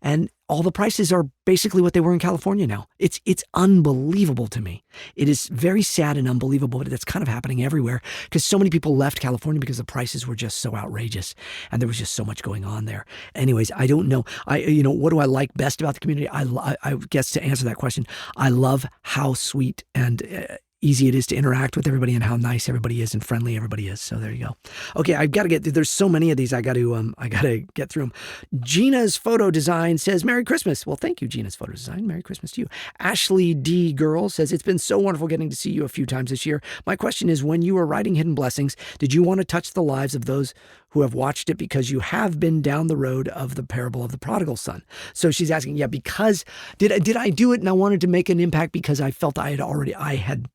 And all the prices are basically what they were in California now. It's unbelievable to me. It is very sad and unbelievable, but that's kind of happening everywhere because so many people left California because the prices were just so outrageous and there was just so much going on there. Anyways, I don't know. What do I like best about the community? I guess to answer that question, I love how sweet and easy it is to interact with everybody and how nice everybody is and friendly everybody is. So there you go. Okay, I've got to get, there's so many of these. I got to get through them. Gina's Photo Design says, Merry Christmas. Well, thank you, Gina's Photo Design. Merry Christmas to you. Ashley D. Girl says, it's been so wonderful getting to see you a few times this year. My question is, when you were writing Hidden Blessings, did you want to touch the lives of those who have watched it because you have been down the road of the parable of the prodigal son? So she's asking, yeah, because did I do it and I wanted to make an impact because I felt I had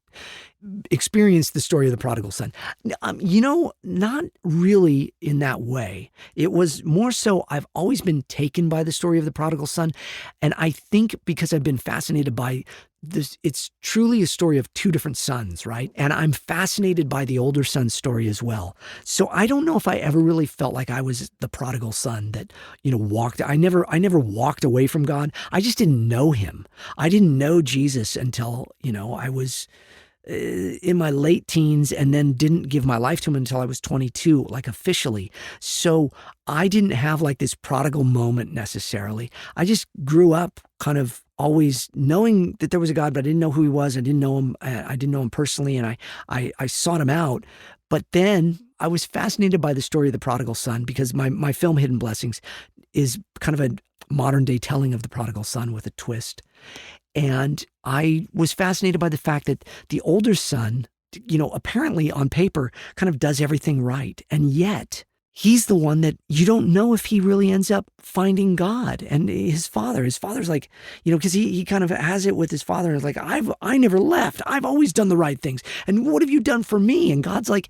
experienced the story of the prodigal son. Not really in that way. It was more so I've always been taken by the story of the prodigal son. And I think because I've been fascinated by this, it's truly a story of two different sons, right? And I'm fascinated by the older son's story as well. So I don't know if I ever really felt like I was the prodigal son that, I never walked away from God. I just didn't know him. I didn't know Jesus until, I was in my late teens, and then didn't give my life to him until I was 22, like officially. So I didn't have like this prodigal moment necessarily. I just grew up kind of always knowing that there was a God, but I didn't know who he was. I didn't know him. I didn't know him personally, and I sought him out. But then I was fascinated by the story of the prodigal son because my film Hidden Blessings is kind of a modern day telling of the prodigal son with a twist. And I was fascinated by the fact that the older son, apparently on paper kind of does everything right. And yet he's the one that you don't know if he really ends up finding God. And his father's like, because he kind of has it with his father. And it's like, I never left. I've always done the right things. And what have you done for me? And God's like,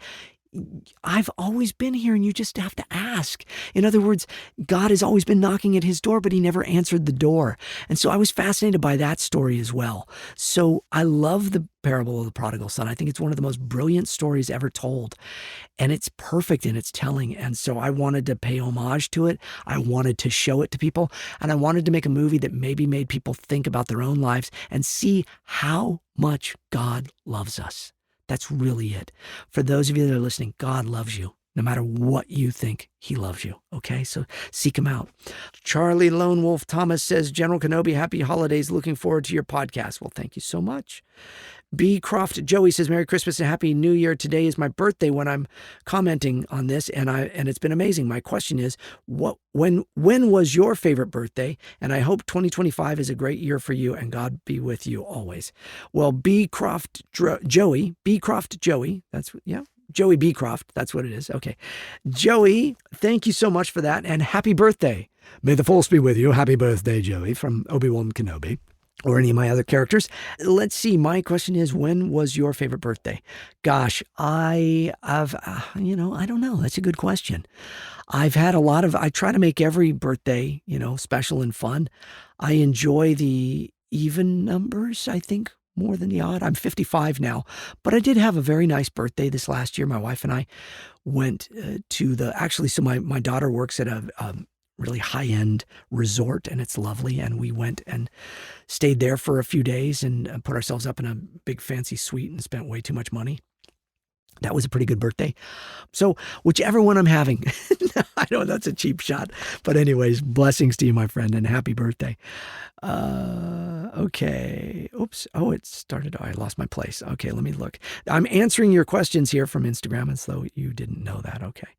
I've always been here and you just have to ask. In other words, God has always been knocking at his door, but he never answered the door. And so I was fascinated by that story as well. So I love the parable of the prodigal son. I think it's one of the most brilliant stories ever told. And it's perfect in its telling. And so I wanted to pay homage to it. I wanted to show it to people. And I wanted to make a movie that maybe made people think about their own lives and see how much God loves us. That's really it. For those of you that are listening, God loves you. No matter what you think, he loves you. Okay, so seek him out. Charlie Lone Wolf Thomas says, General Kenobi, happy holidays. Looking forward to your podcast. Well, thank you so much. B. Croft Joey says, Merry Christmas and Happy New Year. Today is my birthday when I'm commenting on this, and it's been amazing. My question is, when was your favorite birthday? And I hope 2025 is a great year for you, and God be with you always. Well, B. Croft Joey, Joey Beecroft, that's what it is. Okay. Joey, thank you so much for that, and happy birthday. May the force be with you. Happy birthday, Joey, from Obi-Wan Kenobi, or any of my other characters. Let's see. My question is, when was your favorite birthday? Gosh, I don't know. That's a good question. I've had I try to make every birthday, special and fun. I enjoy the even numbers, I think, more than the odd. I'm 55 now, but I did have a very nice birthday this last year. My wife and I went so my daughter works at a really high-end resort, and it's lovely. And we went and stayed there for a few days and put ourselves up in a big fancy suite and spent way too much money. That was a pretty good birthday. So whichever one I'm having, I know that's a cheap shot, but anyways, blessings to you, my friend, and happy birthday. Okay. Oops. Oh, it started. I lost my place. Okay, let me look. I'm answering your questions here from Instagram, as though you didn't know that. Okay.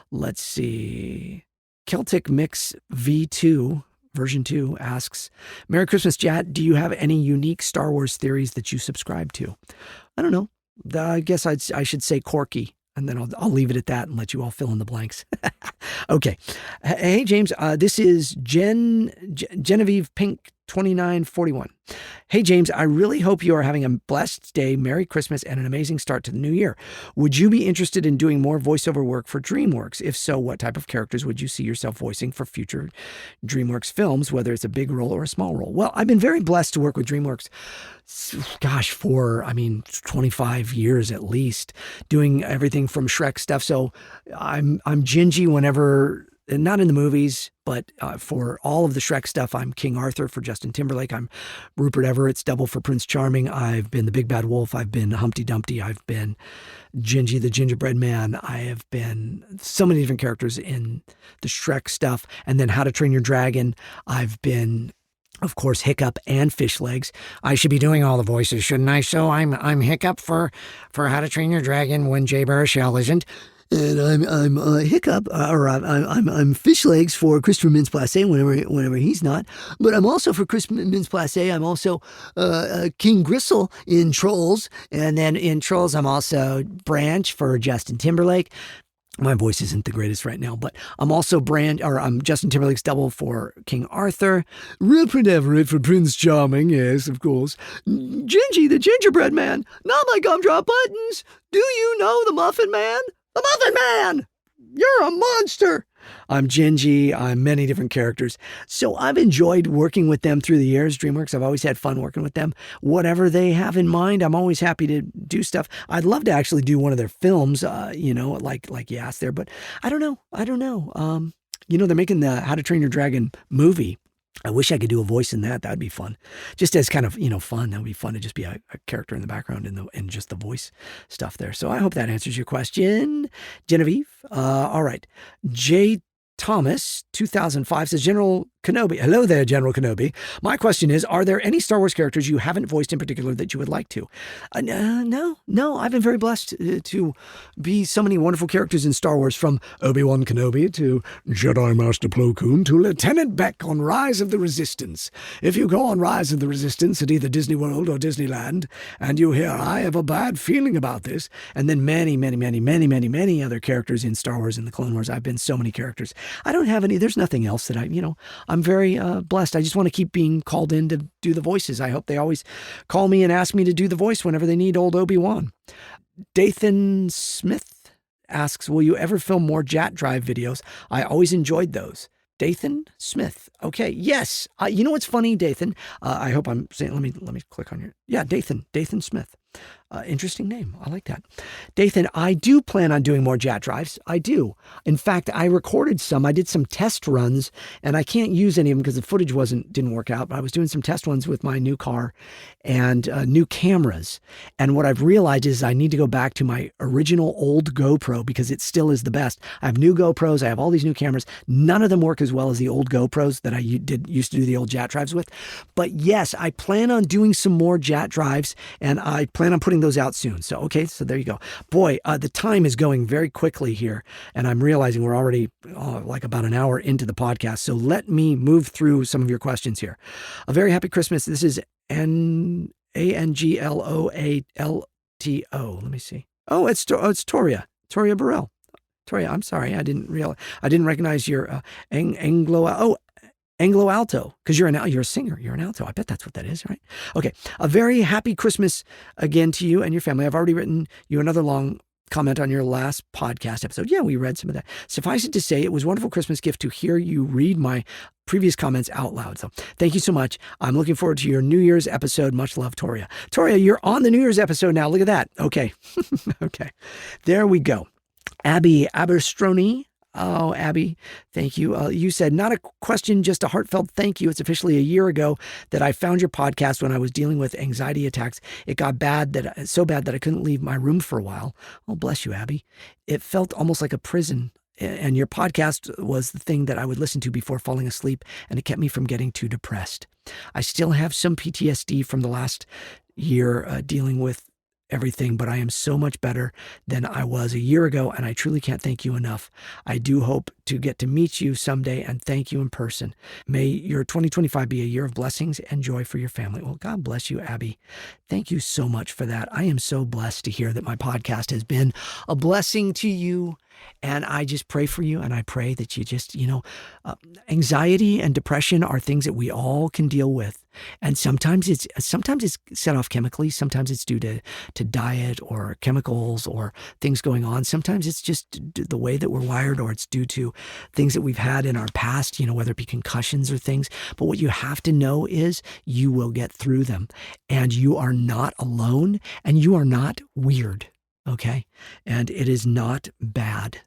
Let's see. Celtic Mix V2 version 2 asks, Merry Christmas, Jat. Do you have any unique Star Wars theories that you subscribe to? I don't know. I guess I should say Corky, and then I'll leave it at that and let you all fill in the blanks. Okay. Hey, James, this is Genevieve Pink 2941. Hey, James, I really hope you are having a blessed day, Merry Christmas, and an amazing start to the new year. Would you be interested in doing more voiceover work for DreamWorks? If so, what type of characters would you see yourself voicing for future DreamWorks films, whether it's a big role or a small role? Well, I've been very blessed to work with DreamWorks, for 25 years at least, doing everything from Shrek stuff. So I'm Gingy whenever, not in the movies, but for all of the Shrek stuff, I'm King Arthur for Justin Timberlake. I'm Rupert Everett's double for Prince Charming. I've been the Big Bad Wolf. I've been Humpty Dumpty. I've been Gingy the Gingerbread Man. I have been so many different characters in the Shrek stuff. And then How to Train Your Dragon. I've been of course, Hiccup and Fish Legs. I should be doing all the voices, shouldn't I? So I'm Hiccup for How to Train Your Dragon when Jay Baruchel isn't. And I'm Hiccup, or I'm Fish Legs for Christopher Mintz-Plasse whenever he's not. But I'm also for Chris Mintz-Plasse. I'm also King Gristle in Trolls, and then in Trolls I'm also Branch for Justin Timberlake. My voice isn't the greatest right now, but I'm also I'm Justin Timberlake's double for King Arthur. Rupert Everett for Prince Charming, yes, of course. Gingy, the gingerbread man. Not my gumdrop buttons. Do you know the Muffin Man? The Muffin Man! You're a monster! I'm Gingy. I'm many different characters. So I've enjoyed working with them through the years, DreamWorks. I've always had fun working with them. Whatever they have in mind, I'm always happy to do stuff. I'd love to actually do one of their films, like you asked there, but I don't know. They're making the How to Train Your Dragon movie. I wish I could do a voice in that. That'd be fun. Just as kind of, fun. That would be fun to just be a character in the background and just the voice stuff there. So I hope that answers your question, Genevieve. All right. J. Thomas, 2005, says, General Kenobi. Hello there, General Kenobi. My question is, are there any Star Wars characters you haven't voiced in particular that you would like to? No. I've been very blessed to be so many wonderful characters in Star Wars, from Obi-Wan Kenobi to Jedi Master Plo Koon to Lieutenant Beck on Rise of the Resistance. If you go on Rise of the Resistance at either Disney World or Disneyland, and you hear, I have a bad feeling about this, and then many other characters in Star Wars and the Clone Wars. I've been so many characters. I don't have any. There's nothing else that I'm very blessed. I just want to keep being called in to do the voices. I hope they always call me and ask me to do the voice whenever they need old Obi-Wan. Dathan Smith asks, will you ever film more Jat Drive videos? I always enjoyed those. Dathan Smith. Okay. Yes. You know what's funny, Dathan? I hope I'm saying, let me click on your, yeah, Dathan Smith. Interesting name. I like that. Dathan, I do plan on doing more Jat Drives. I do. In fact, I recorded some. I did some test runs, and I can't use any of them because the footage didn't work out. But I was doing some test ones with my new car and new cameras. And what I've realized is I need to go back to my original old GoPro because it still is the best. I have new GoPros. I have all these new cameras. None of them work as well as the old GoPros that I used to do the old Jat Drives with. But yes, I plan on doing some more Jat Drives, and I plan on putting those out soon. So there you go. Boy, the time is going very quickly here, and I'm realizing we're already like about an hour into the podcast. So let me move through some of your questions here. A very happy Christmas. This is Angloalto. Let me see. Oh, it's Toria Burrell. Toria, I'm sorry. I didn't recognize your Anglo alto, because you're a singer. You're an alto. I bet that's what that is, right? Okay. A very happy Christmas again to you and your family. I've already written you another long comment on your last podcast episode. Yeah, we read some of that. Suffice it to say, it was a wonderful Christmas gift to hear you read my previous comments out loud. So thank you so much. I'm looking forward to your New Year's episode. Much love, Toria. Toria, you're on the New Year's episode now. Look at that. Okay. Okay. There we go. Abby Aberstroni. Oh, Abby, thank you. You said, not a question, just a heartfelt thank you. It's officially a year ago that I found your podcast when I was dealing with anxiety attacks. It got so bad that I couldn't leave my room for a while. Oh, bless you, Abby. It felt almost like a prison. And your podcast was the thing that I would listen to before falling asleep, and it kept me from getting too depressed. I still have some PTSD from the last year dealing with everything, but I am so much better than I was a year ago, and I truly can't thank you enough. I do hope to get to meet you someday and thank you in person. May your 2025 be a year of blessings and joy for your family. Well, God bless you, Abby. Thank you so much for that. I am so blessed to hear that my podcast has been a blessing to you. And I just pray for you, and I pray that you just, anxiety and depression are things that we all can deal with. And sometimes it's set off chemically. Sometimes it's due to diet or chemicals or things going on. Sometimes it's just the way that we're wired, or it's due to things that we've had in our past, whether it be concussions or things. But what you have to know is you will get through them, and you are not alone, and you are not weird. Okay. And it is not bad.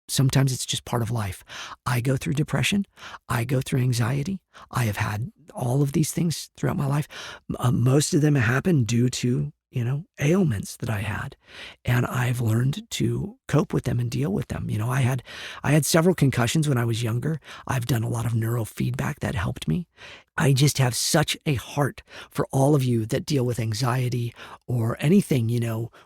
Sometimes it's just part of life. I go through depression. I go through anxiety. I have had all of these things throughout my life. Most of them happen due to ailments that I had. And I've learned to cope with them and deal with them. I had several concussions when I was younger. I've done a lot of neurofeedback that helped me. I just have such a heart for all of you that deal with anxiety or anything,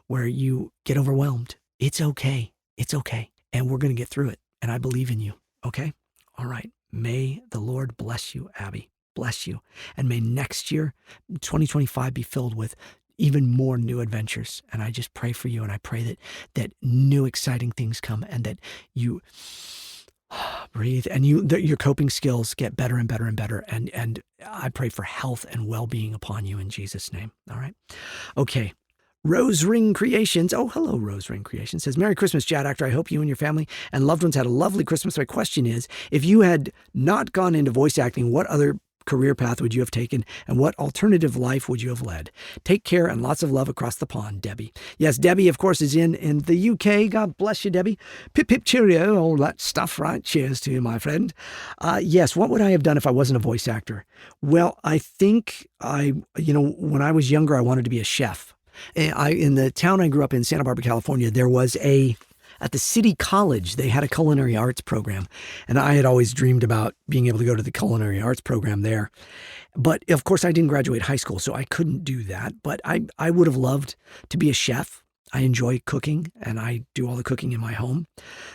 where you get overwhelmed. It's okay. It's okay. And we're going to get through it. And I believe in you. Okay? All right. May the Lord bless you, Abby. Bless you. And may next year, 2025, be filled with even more new adventures. And I just pray for you, and I pray that new exciting things come, and that you breathe, and that your coping skills get better and better and better. And I pray for health and well-being upon you in Jesus' name. All right. Okay. Rose Ring Creations. Oh, hello, Rose Ring Creations. Says, Merry Christmas, Jad Actor. I hope you and your family and loved ones had a lovely Christmas. My question is, if you had not gone into voice acting, what other career path would you have taken, and what alternative life would you have led? Take care and lots of love across the pond, Debbie. Yes, Debbie, of course, is in the UK. God bless you, Debbie. Pip, pip, cheerio, all that stuff, right? Cheers to you, my friend. Yes, what would I have done if I wasn't a voice actor? Well, I think when I was younger, I wanted to be a chef. In the town I grew up in, Santa Barbara, California, there was at the City College, they had a culinary arts program. And I had always dreamed about being able to go to the culinary arts program there. But of course, I didn't graduate high school, so I couldn't do that. But I would have loved to be a chef. I enjoy cooking, and I do all the cooking in my home.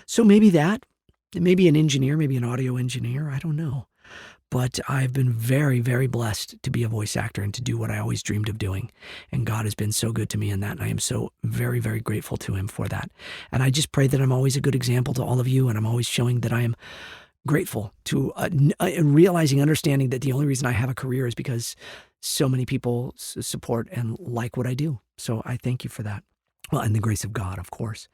So maybe an engineer, maybe an audio engineer. I don't know. But I've been very, very blessed to be a voice actor and to do what I always dreamed of doing. And God has been so good to me in that. And I am so very, very grateful to him for that. And I just pray that I'm always a good example to all of you. And I'm always showing that I am grateful to realizing, understanding that the only reason I have a career is because so many people support and like what I do. So I thank you for that. Well, and the grace of God, of course.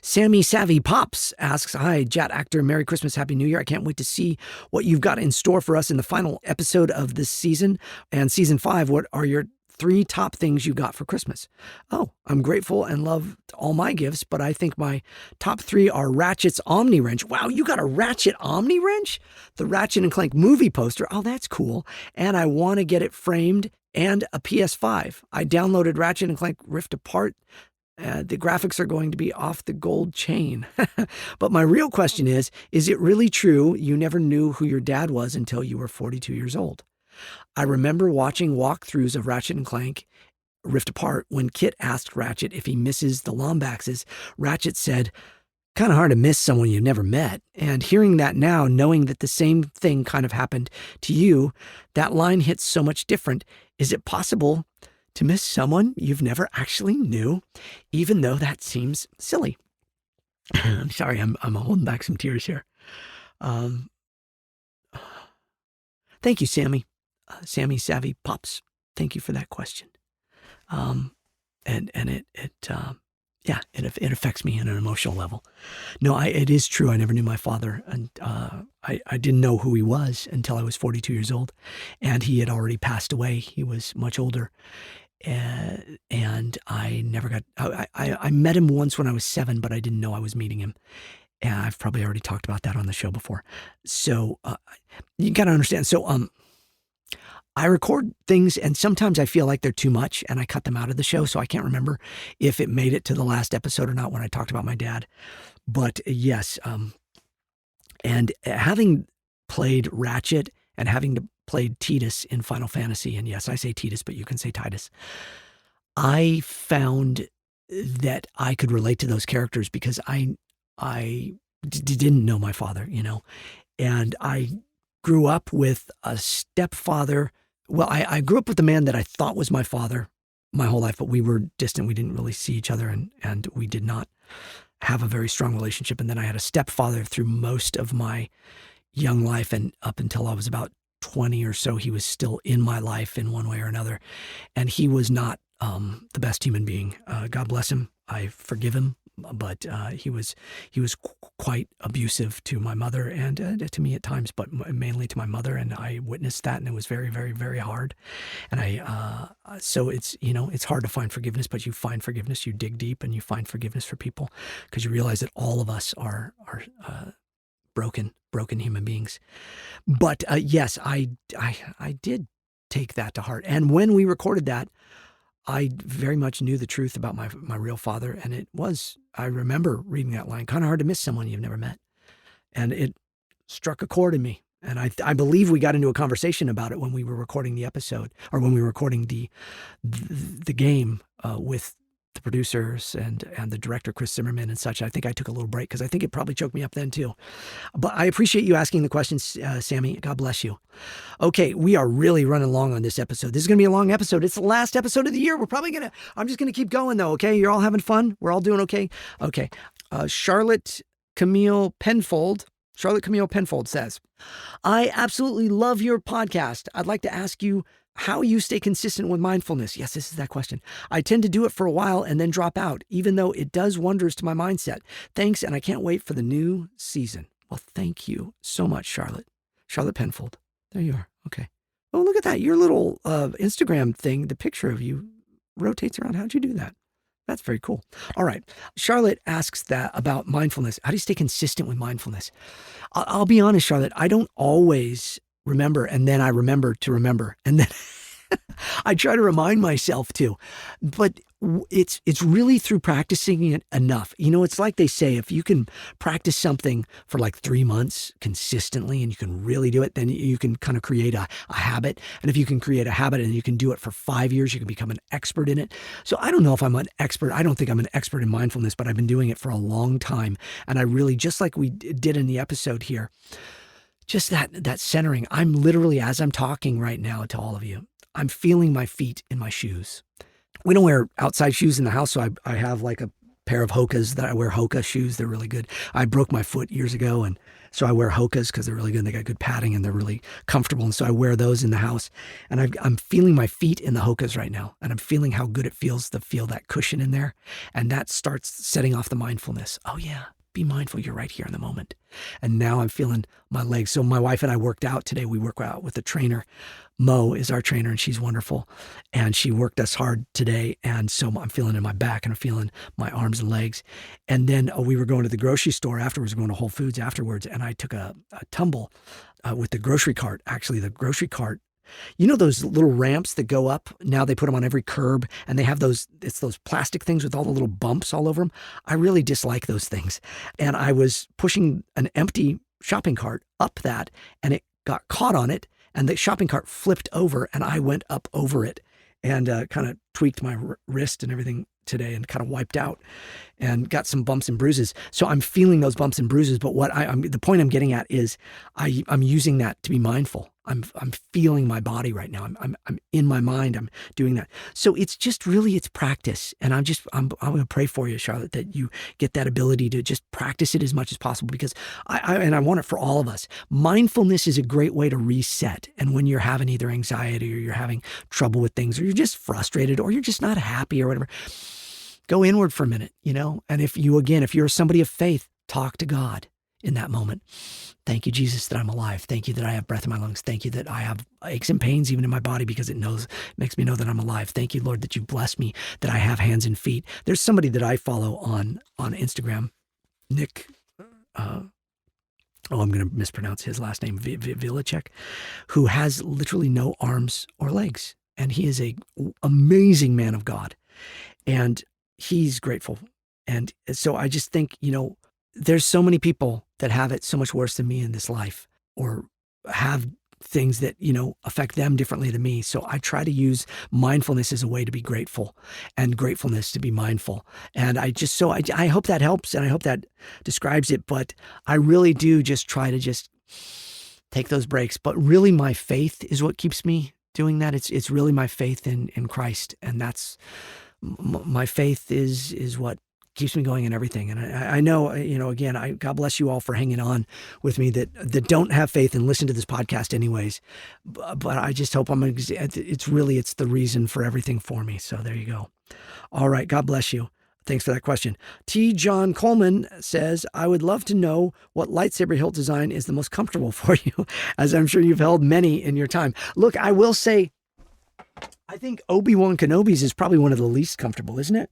Sammy Savvy Pops asks, hi, Jat Actor, Merry Christmas, Happy New Year. I can't wait to see what you've got in store for us in the final episode of this season. And season 5, what are your 3 top things you got for Christmas? Oh, I'm grateful and love all my gifts, but I think my top 3 are Ratchet's Omni Wrench. Wow, you got a Ratchet Omni Wrench? The Ratchet and Clank movie poster. Oh, that's cool. And I want to get it framed, and a PS5. I downloaded Ratchet and Clank Rift Apart. The graphics are going to be off the gold chain. But my real question is it really true you never knew who your dad was until you were 42 years old? I remember watching walkthroughs of Ratchet and Clank Rift Apart when Kit asked Ratchet if he misses the Lombaxes. Ratchet said, kind of hard to miss someone you've never met. And hearing that now, knowing that the same thing kind of happened to you, that line hits so much different. Is it possible to miss someone you've never actually knew, even though that seems silly? I'm sorry, I'm holding back some tears here. Thank you, Sammy. Sammy Savvy Pops. Thank you for that question. And it affects me on an emotional level. No, it is true. I never knew my father, and I didn't know who he was until I was 42 years old, and he had already passed away. He was much older. And I never got, I met him once when I was 7, but I didn't know I was meeting him. And I've probably already talked about that on the show before. So you got to understand. So I record things, and sometimes I feel like they're too much, and I cut them out of the show. So I can't remember if it made it to the last episode or not when I talked about my dad. But yes, and having played Ratchet and having played Titus in Final Fantasy, and yes, I say Titus, but you can say Titus, I found that I could relate to those characters because I didn't know my father, and I grew up with a stepfather. Well, I grew up with the man that I thought was my father my whole life, but we were distant. We didn't really see each other, and we did not have a very strong relationship. And then I had a stepfather through most of my young life, and up until I was about 20 or so, he was still in my life in one way or another. And he was not the best human being. God bless him. I forgive him. But he was quite abusive to my mother and to me at times, but mainly to my mother. And I witnessed that, and it was very, very, very hard. And so it's, it's hard to find forgiveness, but you find forgiveness, you dig deep, and you find forgiveness for people because you realize that all of us are broken human beings. But yes, I did take that to heart. And when we recorded that, I very much knew the truth about my real father. And I remember reading that line, kind of hard to miss someone you've never met. And it struck a chord in me. And I believe we got into a conversation about it when we were recording the episode, or when we were recording the game with the producers and the director, Chris Zimmerman, and such. I think I took a little break because I think it probably choked me up then too. But I appreciate you asking the questions, Sammy. God bless you. Okay, we are really running long on this episode. This is going to be a long episode. It's the last episode of the year. I'm just going to keep going though, okay? You're all having fun? We're all doing okay? Okay. Charlotte Camille Penfold says, I absolutely love your podcast. I'd like to ask you how you stay consistent with mindfulness. Yes, this is that question. I tend to do it for a while and then drop out, even though it does wonders to my mindset. Thanks, and I can't wait for the new season. Well, thank you so much, Charlotte. Charlotte Penfold. There you are. Okay. Oh, look at that. Your little Instagram thing, the picture of you rotates around. How'd you do that? That's very cool. All right. Charlotte asks that about mindfulness. How do you stay consistent with mindfulness? I'll be honest, Charlotte, I don't always remember, and then I remember to remember, and then I try to remind myself to. But it's really through practicing it enough. You know, it's like they say, if you can practice something for like 3 months consistently and you can really do it, then you can kind of create a habit. And if you can create a habit and you can do it for 5 years, you can become an expert in it. So I don't know if I'm an expert. I don't think I'm an expert in mindfulness, but I've been doing it for a long time. And I really, just like we did in the episode here, just that centering. I'm literally, as I'm talking right now to all of you, I'm feeling my feet in my shoes. We don't wear outside shoes in the house, so I have like a pair of Hokas that I wear. Hoka shoes, they're really good. I broke my foot years ago, and so I wear Hokas because they're really good. They got good padding and they're really comfortable, and so I wear those in the house. And I'm feeling my feet in the Hokas right now, and I'm feeling how good it feels to feel that cushion in there, and that starts setting off the mindfulness. Oh yeah, be mindful. You're right here in the moment. And now I'm feeling my legs. So my wife and I worked out today. We work out with a trainer. Mo is our trainer, and she's wonderful. And she worked us hard today. And so I'm feeling in my back, and I'm feeling my arms and legs. And then we were going to the grocery store afterwards, going to Whole Foods afterwards. And I took a tumble with the grocery cart. Actually, the grocery cart, you know those little ramps that go up? Now they put them on every curb, and they have those plastic things with all the little bumps all over them. I really dislike those things. And I was pushing an empty shopping cart up that, and it got caught on it, and the shopping cart flipped over, and I went up over it and kind of tweaked my wrist and everything today, and kind of wiped out and got some bumps and bruises. So I'm feeling those bumps and bruises. But the point I'm getting at is I'm using that to be mindful. I'm feeling my body right now. I'm in my mind. I'm doing that. So it's just really, it's practice. And I'm going to pray for you, Charlotte, that you get that ability to just practice it as much as possible, because I want it for all of us. Mindfulness is a great way to reset. And when you're having either anxiety, or you're having trouble with things, or you're just frustrated, or you're just not happy or whatever, go inward for a minute, you know? And if you're somebody of faith, talk to God in that moment. Thank you, Jesus, that I'm alive. Thank you that I have breath in my lungs. Thank you that I have aches and pains even in my body, because it makes me know that I'm alive. Thank you, Lord, that you bless me, that I have hands and feet. There's somebody that I follow on Instagram, Nick, I'm going to mispronounce his last name, Vilacek, who has literally no arms or legs. And he is an amazing man of God. And he's grateful. And so I just think, you know, there's so many people that have it so much worse than me in this life, or have things that, you know, affect them differently than me. So I try to use mindfulness as a way to be grateful, and gratefulness to be mindful. And I hope that helps, and I hope that describes it. But I really do just try to just take those breaks. But really my faith is what keeps me doing that. It's really my faith in Christ. And that's my faith is what keeps me going in everything. And I know, you know, again, God bless you all for hanging on with me that don't have faith and listen to this podcast anyways. But I just hope it's the reason for everything for me. So there you go. All right. God bless you. Thanks for that question. T. John Coleman says, I would love to know what lightsaber hilt design is the most comfortable for you, as I'm sure you've held many in your time. Look, I will say, I think Obi-Wan Kenobi's is probably one of the least comfortable, isn't it?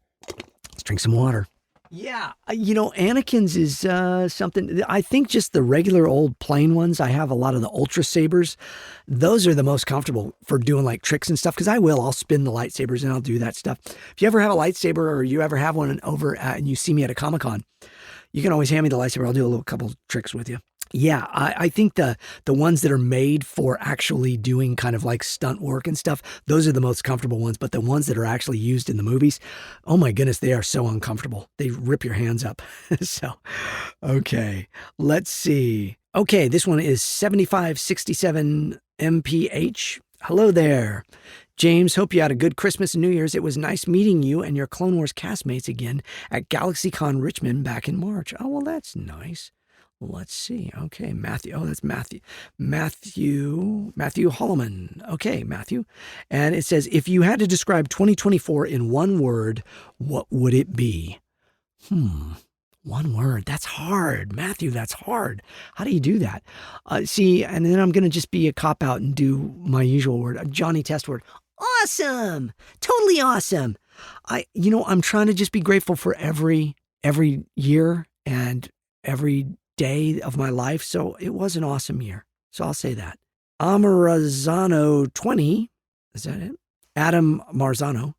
Let's drink some water. Yeah, Anakin's is something. I think just the regular old plain ones. I have a lot of the Ultra Sabers. Those are the most comfortable for doing like tricks and stuff. Because I'll spin the lightsabers and I'll do that stuff. If you ever have a lightsaber or you ever have one over and you see me at a Comic-Con, you can always hand me the lightsaber. I'll do a little couple tricks with you. Yeah, I think the ones that are made for actually doing kind of like stunt work and stuff, those are the most comfortable ones. But the ones that are actually used in the movies, oh my goodness, they are so uncomfortable. They rip your hands up. So, okay, let's see. Okay, this one is 7567 MPH. Hello there. James, hope you had a good Christmas and New Year's. It was nice meeting you and your Clone Wars castmates again at GalaxyCon Richmond back in March. Oh, well, that's nice. Let's see. Okay, Matthew. Oh, that's Matthew. Matthew Holloman. Okay, Matthew. And it says, if you had to describe 2024 in one word, what would it be? One word. That's hard. Matthew, that's hard. How do you do that? See, and then I'm going to just be a cop-out and do my usual word, a Johnny Test word. Awesome. Totally awesome. I'm trying to just be grateful for every year and every day of my life. So it was an awesome year. So I'll say that. Amarazano 20, is that it? Adam Marzano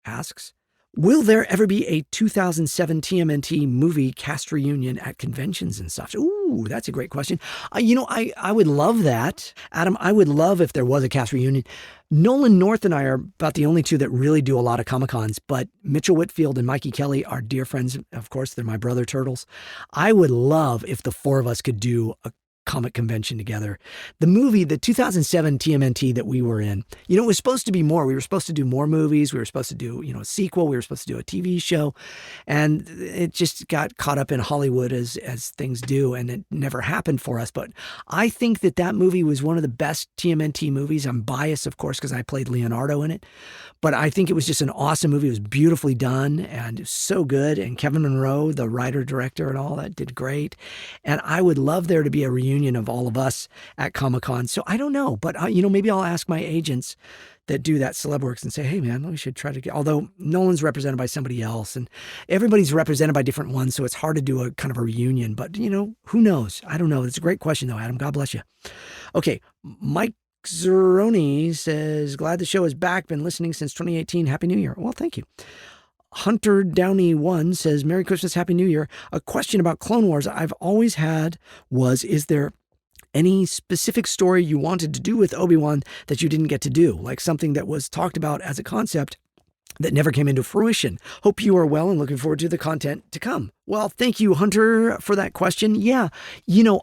asks, will there ever be a 2007 TMNT movie cast reunion at conventions and such? Ooh, that's a great question. I would love that. Adam, I would love if there was a cast reunion. Nolan North and I are about the only two that really do a lot of Comic-Cons, but Mitchell Whitfield and Mikey Kelly are dear friends. Of course, they're my brother turtles. I would love if the four of us could do a comic convention together. The movie, the 2007 TMNT that we were in, it was supposed to be more. We were supposed to do more movies. We were supposed to do, a sequel. We were supposed to do a TV show. And it just got caught up in Hollywood as things do. And it never happened for us. But I think that movie was one of the best TMNT movies. I'm biased, of course, because I played Leonardo in it. But I think it was just an awesome movie. It was beautifully done and it was so good. And Kevin Monroe, the writer, director, and all that did great. And I would love there to be a reunion of all of us at Comic-Con. So I don't know, but maybe I'll ask my agents that do that CelebWorks and say, hey man, we should try to get, although Nolan's represented by somebody else and everybody's represented by different ones. So it's hard to do a kind of a reunion, but who knows? I don't know. It's a great question though, Adam. God bless you. Okay. Mike Zeroni says, glad the show is back. Been listening since 2018. Happy New Year. Well, thank you. Hunter Downey 1 says, Merry Christmas, Happy New Year. A question about Clone Wars I've always had was, is there any specific story you wanted to do with Obi-Wan that you didn't get to do? Like something that was talked about as a concept that never came into fruition. Hope you are well and looking forward to the content to come. Well, thank you, Hunter, for that question. Yeah,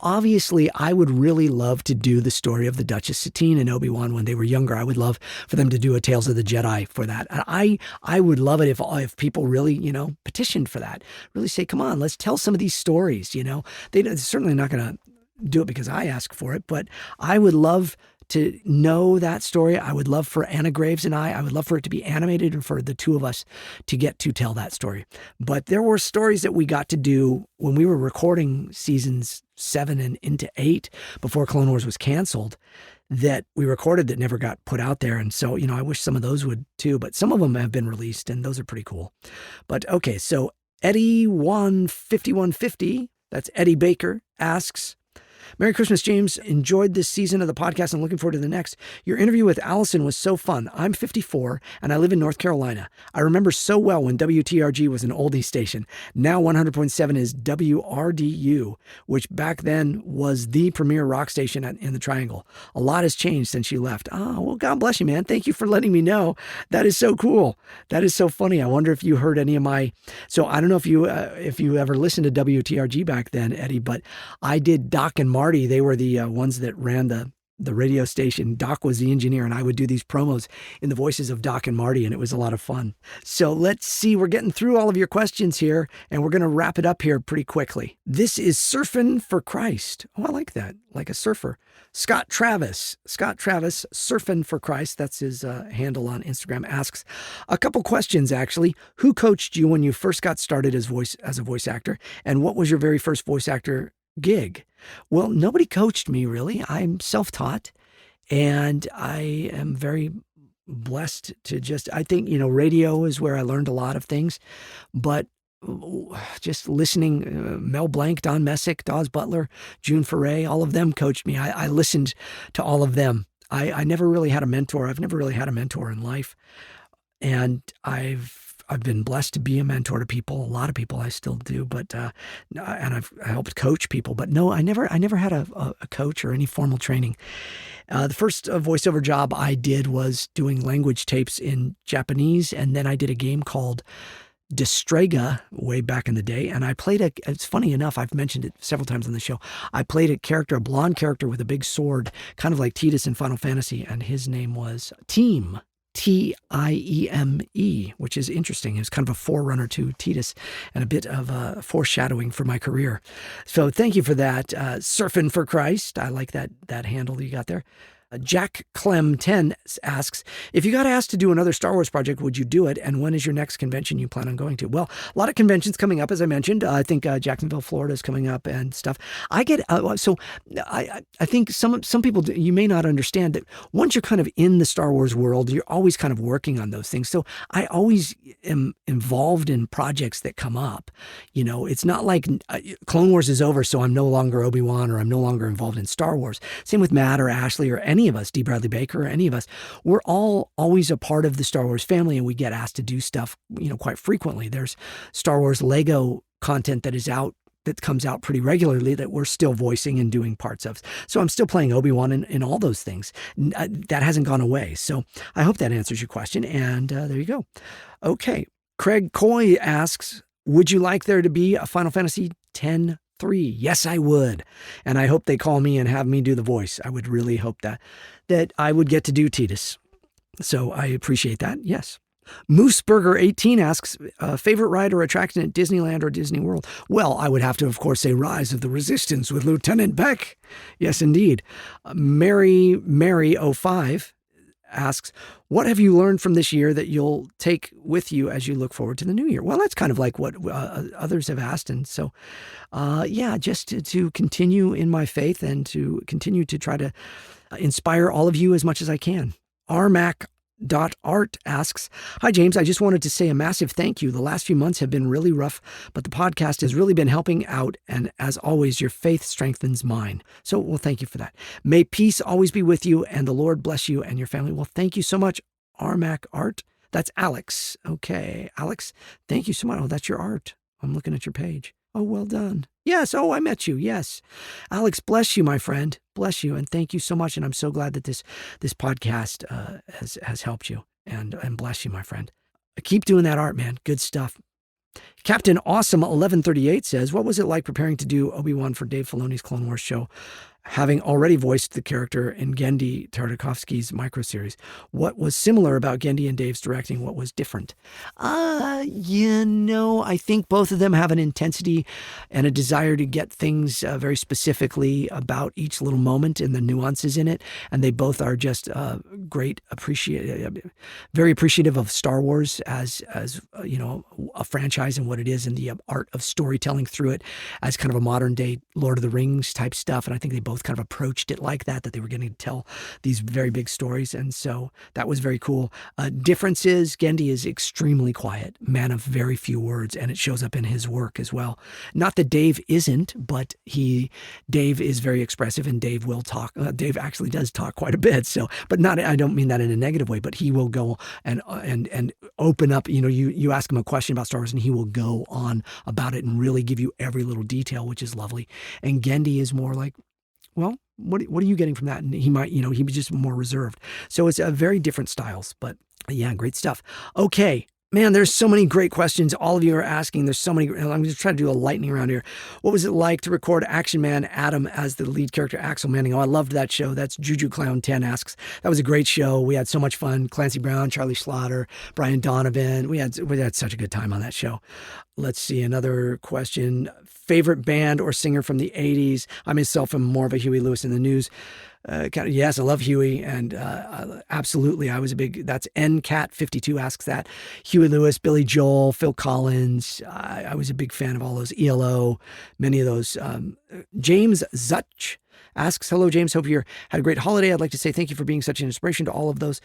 obviously, I would really love to do the story of the Duchess Satine and Obi-Wan when they were younger. I would love for them to do a Tales of the Jedi for that. I would love it if people really, petitioned for that. Really say, come on, let's tell some of these stories, They're certainly not going to do it because I ask for it, but I would love to know that story. I would love for Anna Graves and I would love for it to be animated and for the two of us to get to tell that story. But there were stories that we got to do when we were recording seasons 7 and into 8 before Clone Wars was canceled that we recorded that never got put out there. And so, I wish some of those would too, but some of them have been released and those are pretty cool. But okay, so Eddie15150, that's Eddie Baker, asks, Merry Christmas, James. Enjoyed this season of the podcast. I'm looking forward to the next. Your interview with Allison was so fun. I'm 54 and I live in North Carolina. I remember so well when WTRG was an oldie station. Now 100.7 is WRDU, which back then was the premier rock station in the Triangle. A lot has changed since you left. Oh, well, God bless you, man. Thank you for letting me know. That is so cool. That is so funny. I wonder if you heard any of my... So I don't know if you ever listened to WTRG back then, Eddie, but I did Doc and Marty. They were the ones that ran the radio station. Doc was the engineer, and I would do these promos in the voices of Doc and Marty, and it was a lot of fun. So let's see. We're getting through all of your questions here, and we're going to wrap it up here pretty quickly. This is Surfin' for Christ. Oh, I like that. Like a surfer. Scott Travis, Surfin' for Christ, that's his handle on Instagram, asks a couple questions, actually. Who coached you when you first got started as a voice actor, and what was your very first voice actor gig? Well, nobody coached me, really. I'm self-taught, and I am very blessed to I think, radio is where I learned a lot of things, but just listening, Mel Blanc, Don Messick, Dawes Butler, June Foray, all of them coached me. I listened to all of them. I never really had a mentor. I've never really had a mentor in life. And I've been blessed to be a mentor to people. A lot of people I still do, but and I helped coach people. But no, I never had a coach or any formal training. The first voiceover job I did was doing language tapes in Japanese, and then I did a game called Distrega way back in the day, and I played it's funny enough, I've mentioned it several times on the show, I played a blonde character with a big sword, kind of like Tidus in Final Fantasy, and his name was Team, Tieme, which is interesting. It was kind of a forerunner to Tidus and a bit of a foreshadowing for my career. So thank you for that. Surfing for Christ, I like that handle that you got there. Jack Clem 10 asks, if you got asked to do another Star Wars project, would you do it? And when is your next convention you plan on going to? Well, a lot of conventions coming up, as I mentioned. I think Jacksonville, Florida is coming up and stuff. I think some people, you may not understand that once you're kind of in the Star Wars world, you're always kind of working on those things. So I always am involved in projects that come up. You know, it's not like Clone Wars is over, so I'm no longer Obi-Wan or I'm no longer involved in Star Wars. Same with Matt or Ashley or any of us, D. Bradley Baker or any of us. We're all always a part of the Star Wars family, and we get asked to do stuff, quite frequently. There's Star Wars Lego content that comes out pretty regularly that we're still voicing and doing parts of. So I'm still playing Obi-Wan in all those things. That hasn't gone away. So I hope that answers your question. And there you go. Okay. Craig Coy asks, would you like there to be a Final Fantasy X-3? Yes, I would. And I hope they call me and have me do the voice. I would really hope that I would get to do Tidus. So I appreciate that. Yes. Mooseburger18 asks, favorite ride or attraction at Disneyland or Disney World? Well, I would have to, of course, say Rise of the Resistance with Lieutenant Beck. Yes, indeed. Mary05 asks, what have you learned from this year that you'll take with you as you look forward to the new year? Well, that's kind of like what others have asked. And so, just to continue in my faith and to continue to try to inspire all of you as much as I can. Art asks, hi, James. I just wanted to say a massive thank you. The last few months have been really rough, but the podcast has really been helping out. And as always, your faith strengthens mine. So, well, thank you for that. May peace always be with you and the Lord bless you and your family. Well, thank you so much, Art. That's Alex. Okay, Alex, thank you so much. Oh, that's your art. I'm looking at your page. Oh, well done. Yes. Oh, I met you. Yes. Alex, bless you, my friend. Bless you. And thank you so much. And I'm so glad that this podcast has helped you and bless you, my friend. Keep doing that art, man. Good stuff. Captain Awesome 1138 says, what was it like preparing to do Obi-Wan for Dave Filoni's Clone Wars show? Having already voiced the character in Genndy Tartakovsky's microseries, what was similar about Genndy and Dave's directing? What was different? I think both of them have an intensity and a desire to get things very specifically about each little moment and the nuances in it. And they both are just very appreciative of Star Wars as a franchise and what it is and the art of storytelling through it as kind of a modern day Lord of the Rings type stuff. And I think they both kind of approached it like that they were going to tell these very big stories. And so that was very cool. Difference is Genndy is extremely quiet, man of very few words, and it shows up in his work as well. Not that Dave isn't, but Dave is very expressive and Dave will talk. Dave actually does talk quite a bit. So, but not, I don't mean that in a negative way, but he will go and open up, you ask him a question about Star Wars and he will go on about it and really give you every little detail, which is lovely. And Genndy is more like, well, what are you getting from that? And he might, he was just more reserved. So it's very different styles, but yeah, great stuff. Okay. Man, there's so many great questions. All of you are asking. There's so many. I'm just trying to do a lightning round here. What was it like to record Action Man Adam as the lead character, Axel Manning? Oh, I loved that show. That's Juju Clown 10 asks. That was a great show. We had so much fun. Clancy Brown, Charlie Schlatter, Brian Donovan. We had such a good time on that show. Let's see, another question. Favorite band or singer from the 80s? I myself am more of a Huey Lewis in the News. Yes, I love Huey, and absolutely, I was a big, that's NCat52 asks that. Huey Lewis, Billy Joel, Phil Collins. I was a big fan of all those, ELO, many of those. James Zutch asks, hello, James, hope you had a great holiday. I'd like to say thank you for being such an inspiration to all of those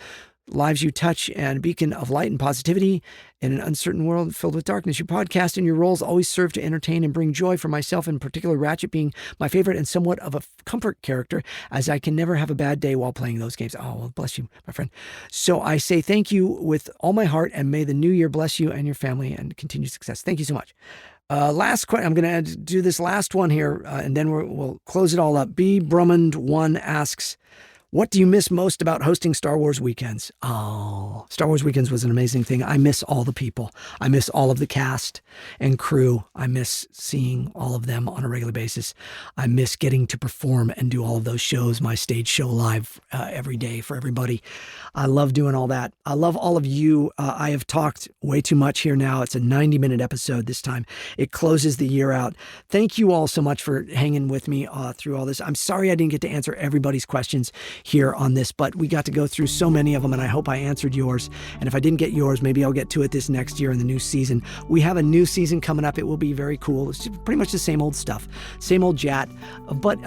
lives you touch and a beacon of light and positivity in an uncertain world filled with darkness. Your podcast and your roles always serve to entertain and bring joy for myself, in particular Ratchet being my favorite and somewhat of a comfort character, as I can never have a bad day while playing those games. Oh, well, bless you, my friend. So I say thank you with all my heart, and may the new year bless you and your family and continued success. Thank you so much. Last question. I'm going to do this last one here, and then we'll close it all up. B. Brummond1 asks, what do you miss most about hosting Star Wars weekends? Oh, Star Wars weekends was an amazing thing. I miss all the people. I miss all of the cast and crew. I miss seeing all of them on a regular basis. I miss getting to perform and do all of those shows, my stage show live every day for everybody. I love doing all that. I love all of you. I have talked way too much here now. It's a 90-minute episode this time. It closes the year out. Thank you all so much for hanging with me through all this. I'm sorry I didn't get to answer everybody's questions here on this, but we got to go through so many of them, and I hope I answered yours. And if I didn't get yours, maybe I'll get to it this next year in the new season. We have a new season coming up. It will be very cool. It's pretty much the same old stuff, same old Jat. But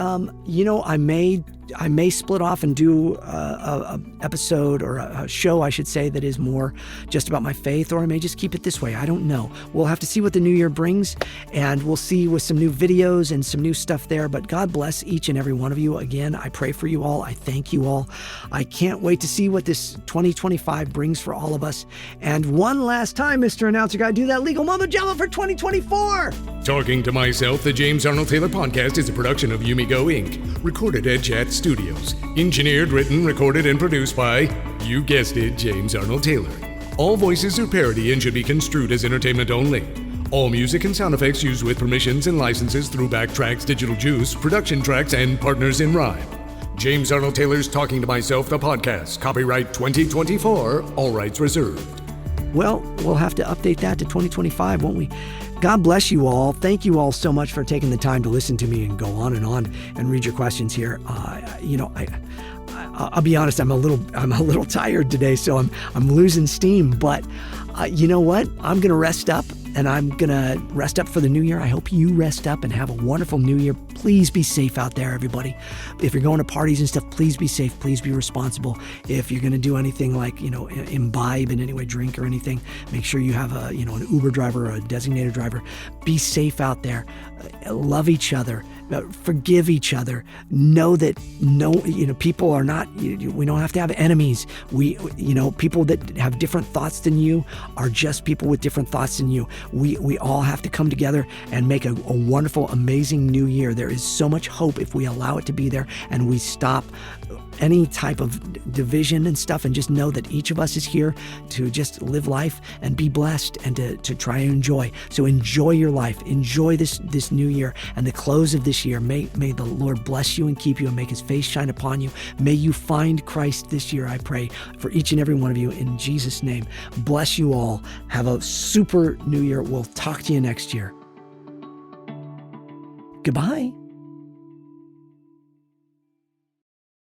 I may split off and do a episode or a show, I should say, that is more just about my faith, or I may just keep it this way. I don't know. We'll have to see what the new year brings, and we'll see with some new videos and some new stuff there. But God bless each and every one of you. Again, I pray for you all. I thank you all. I can't wait to see what this 2025 brings for all of us. And one last time, Mr. Announcer Guy, do that legal mumbo jumbo for 2024. Talking to Myself, the James Arnold Taylor Podcast is a production of Yumigo Inc., recorded at JAT Studios. Engineered, written, recorded, and produced by, you guessed it, James Arnold Taylor. All voices are parody and should be construed as entertainment only. All music and sound effects used with permissions and licenses through Backtracks, Digital Juice, Production Tracks, and Partners in Rhyme. James Arnold Taylor's Talking to Myself, the podcast. Copyright 2024, all rights reserved. Well, we'll have to update that to 2025, won't we? God bless you all. Thank you all so much for taking the time to listen to me and go on and read your questions here. I'll be honest, I'm a little tired today, so I'm losing steam. But you know what? I'm gonna rest up, and I'm gonna rest up for the new year. I hope you rest up and have a wonderful new year. Please be safe out there, everybody. If you're going to parties and stuff, please be safe. Please be responsible. If you're gonna do anything like imbibe in any way, drink or anything, make sure you have an Uber driver or a designated driver. Be safe out there. Love each other. Forgive each other. Know that people are not. We don't have to have enemies. People that have different thoughts than you are just people with different thoughts than you. We all have to come together and make a wonderful, amazing new year. There is so much hope if we allow it to be there and we stop any type of division and stuff, and just know that each of us is here to just live life and be blessed and to try and enjoy. So enjoy your life. Enjoy this new year and the close of this year. May the Lord bless you and keep you and make his face shine upon you. May you find Christ this year, I pray, for each and every one of you in Jesus' name. Bless you all. Have a super new year. We'll talk to you next year. Goodbye.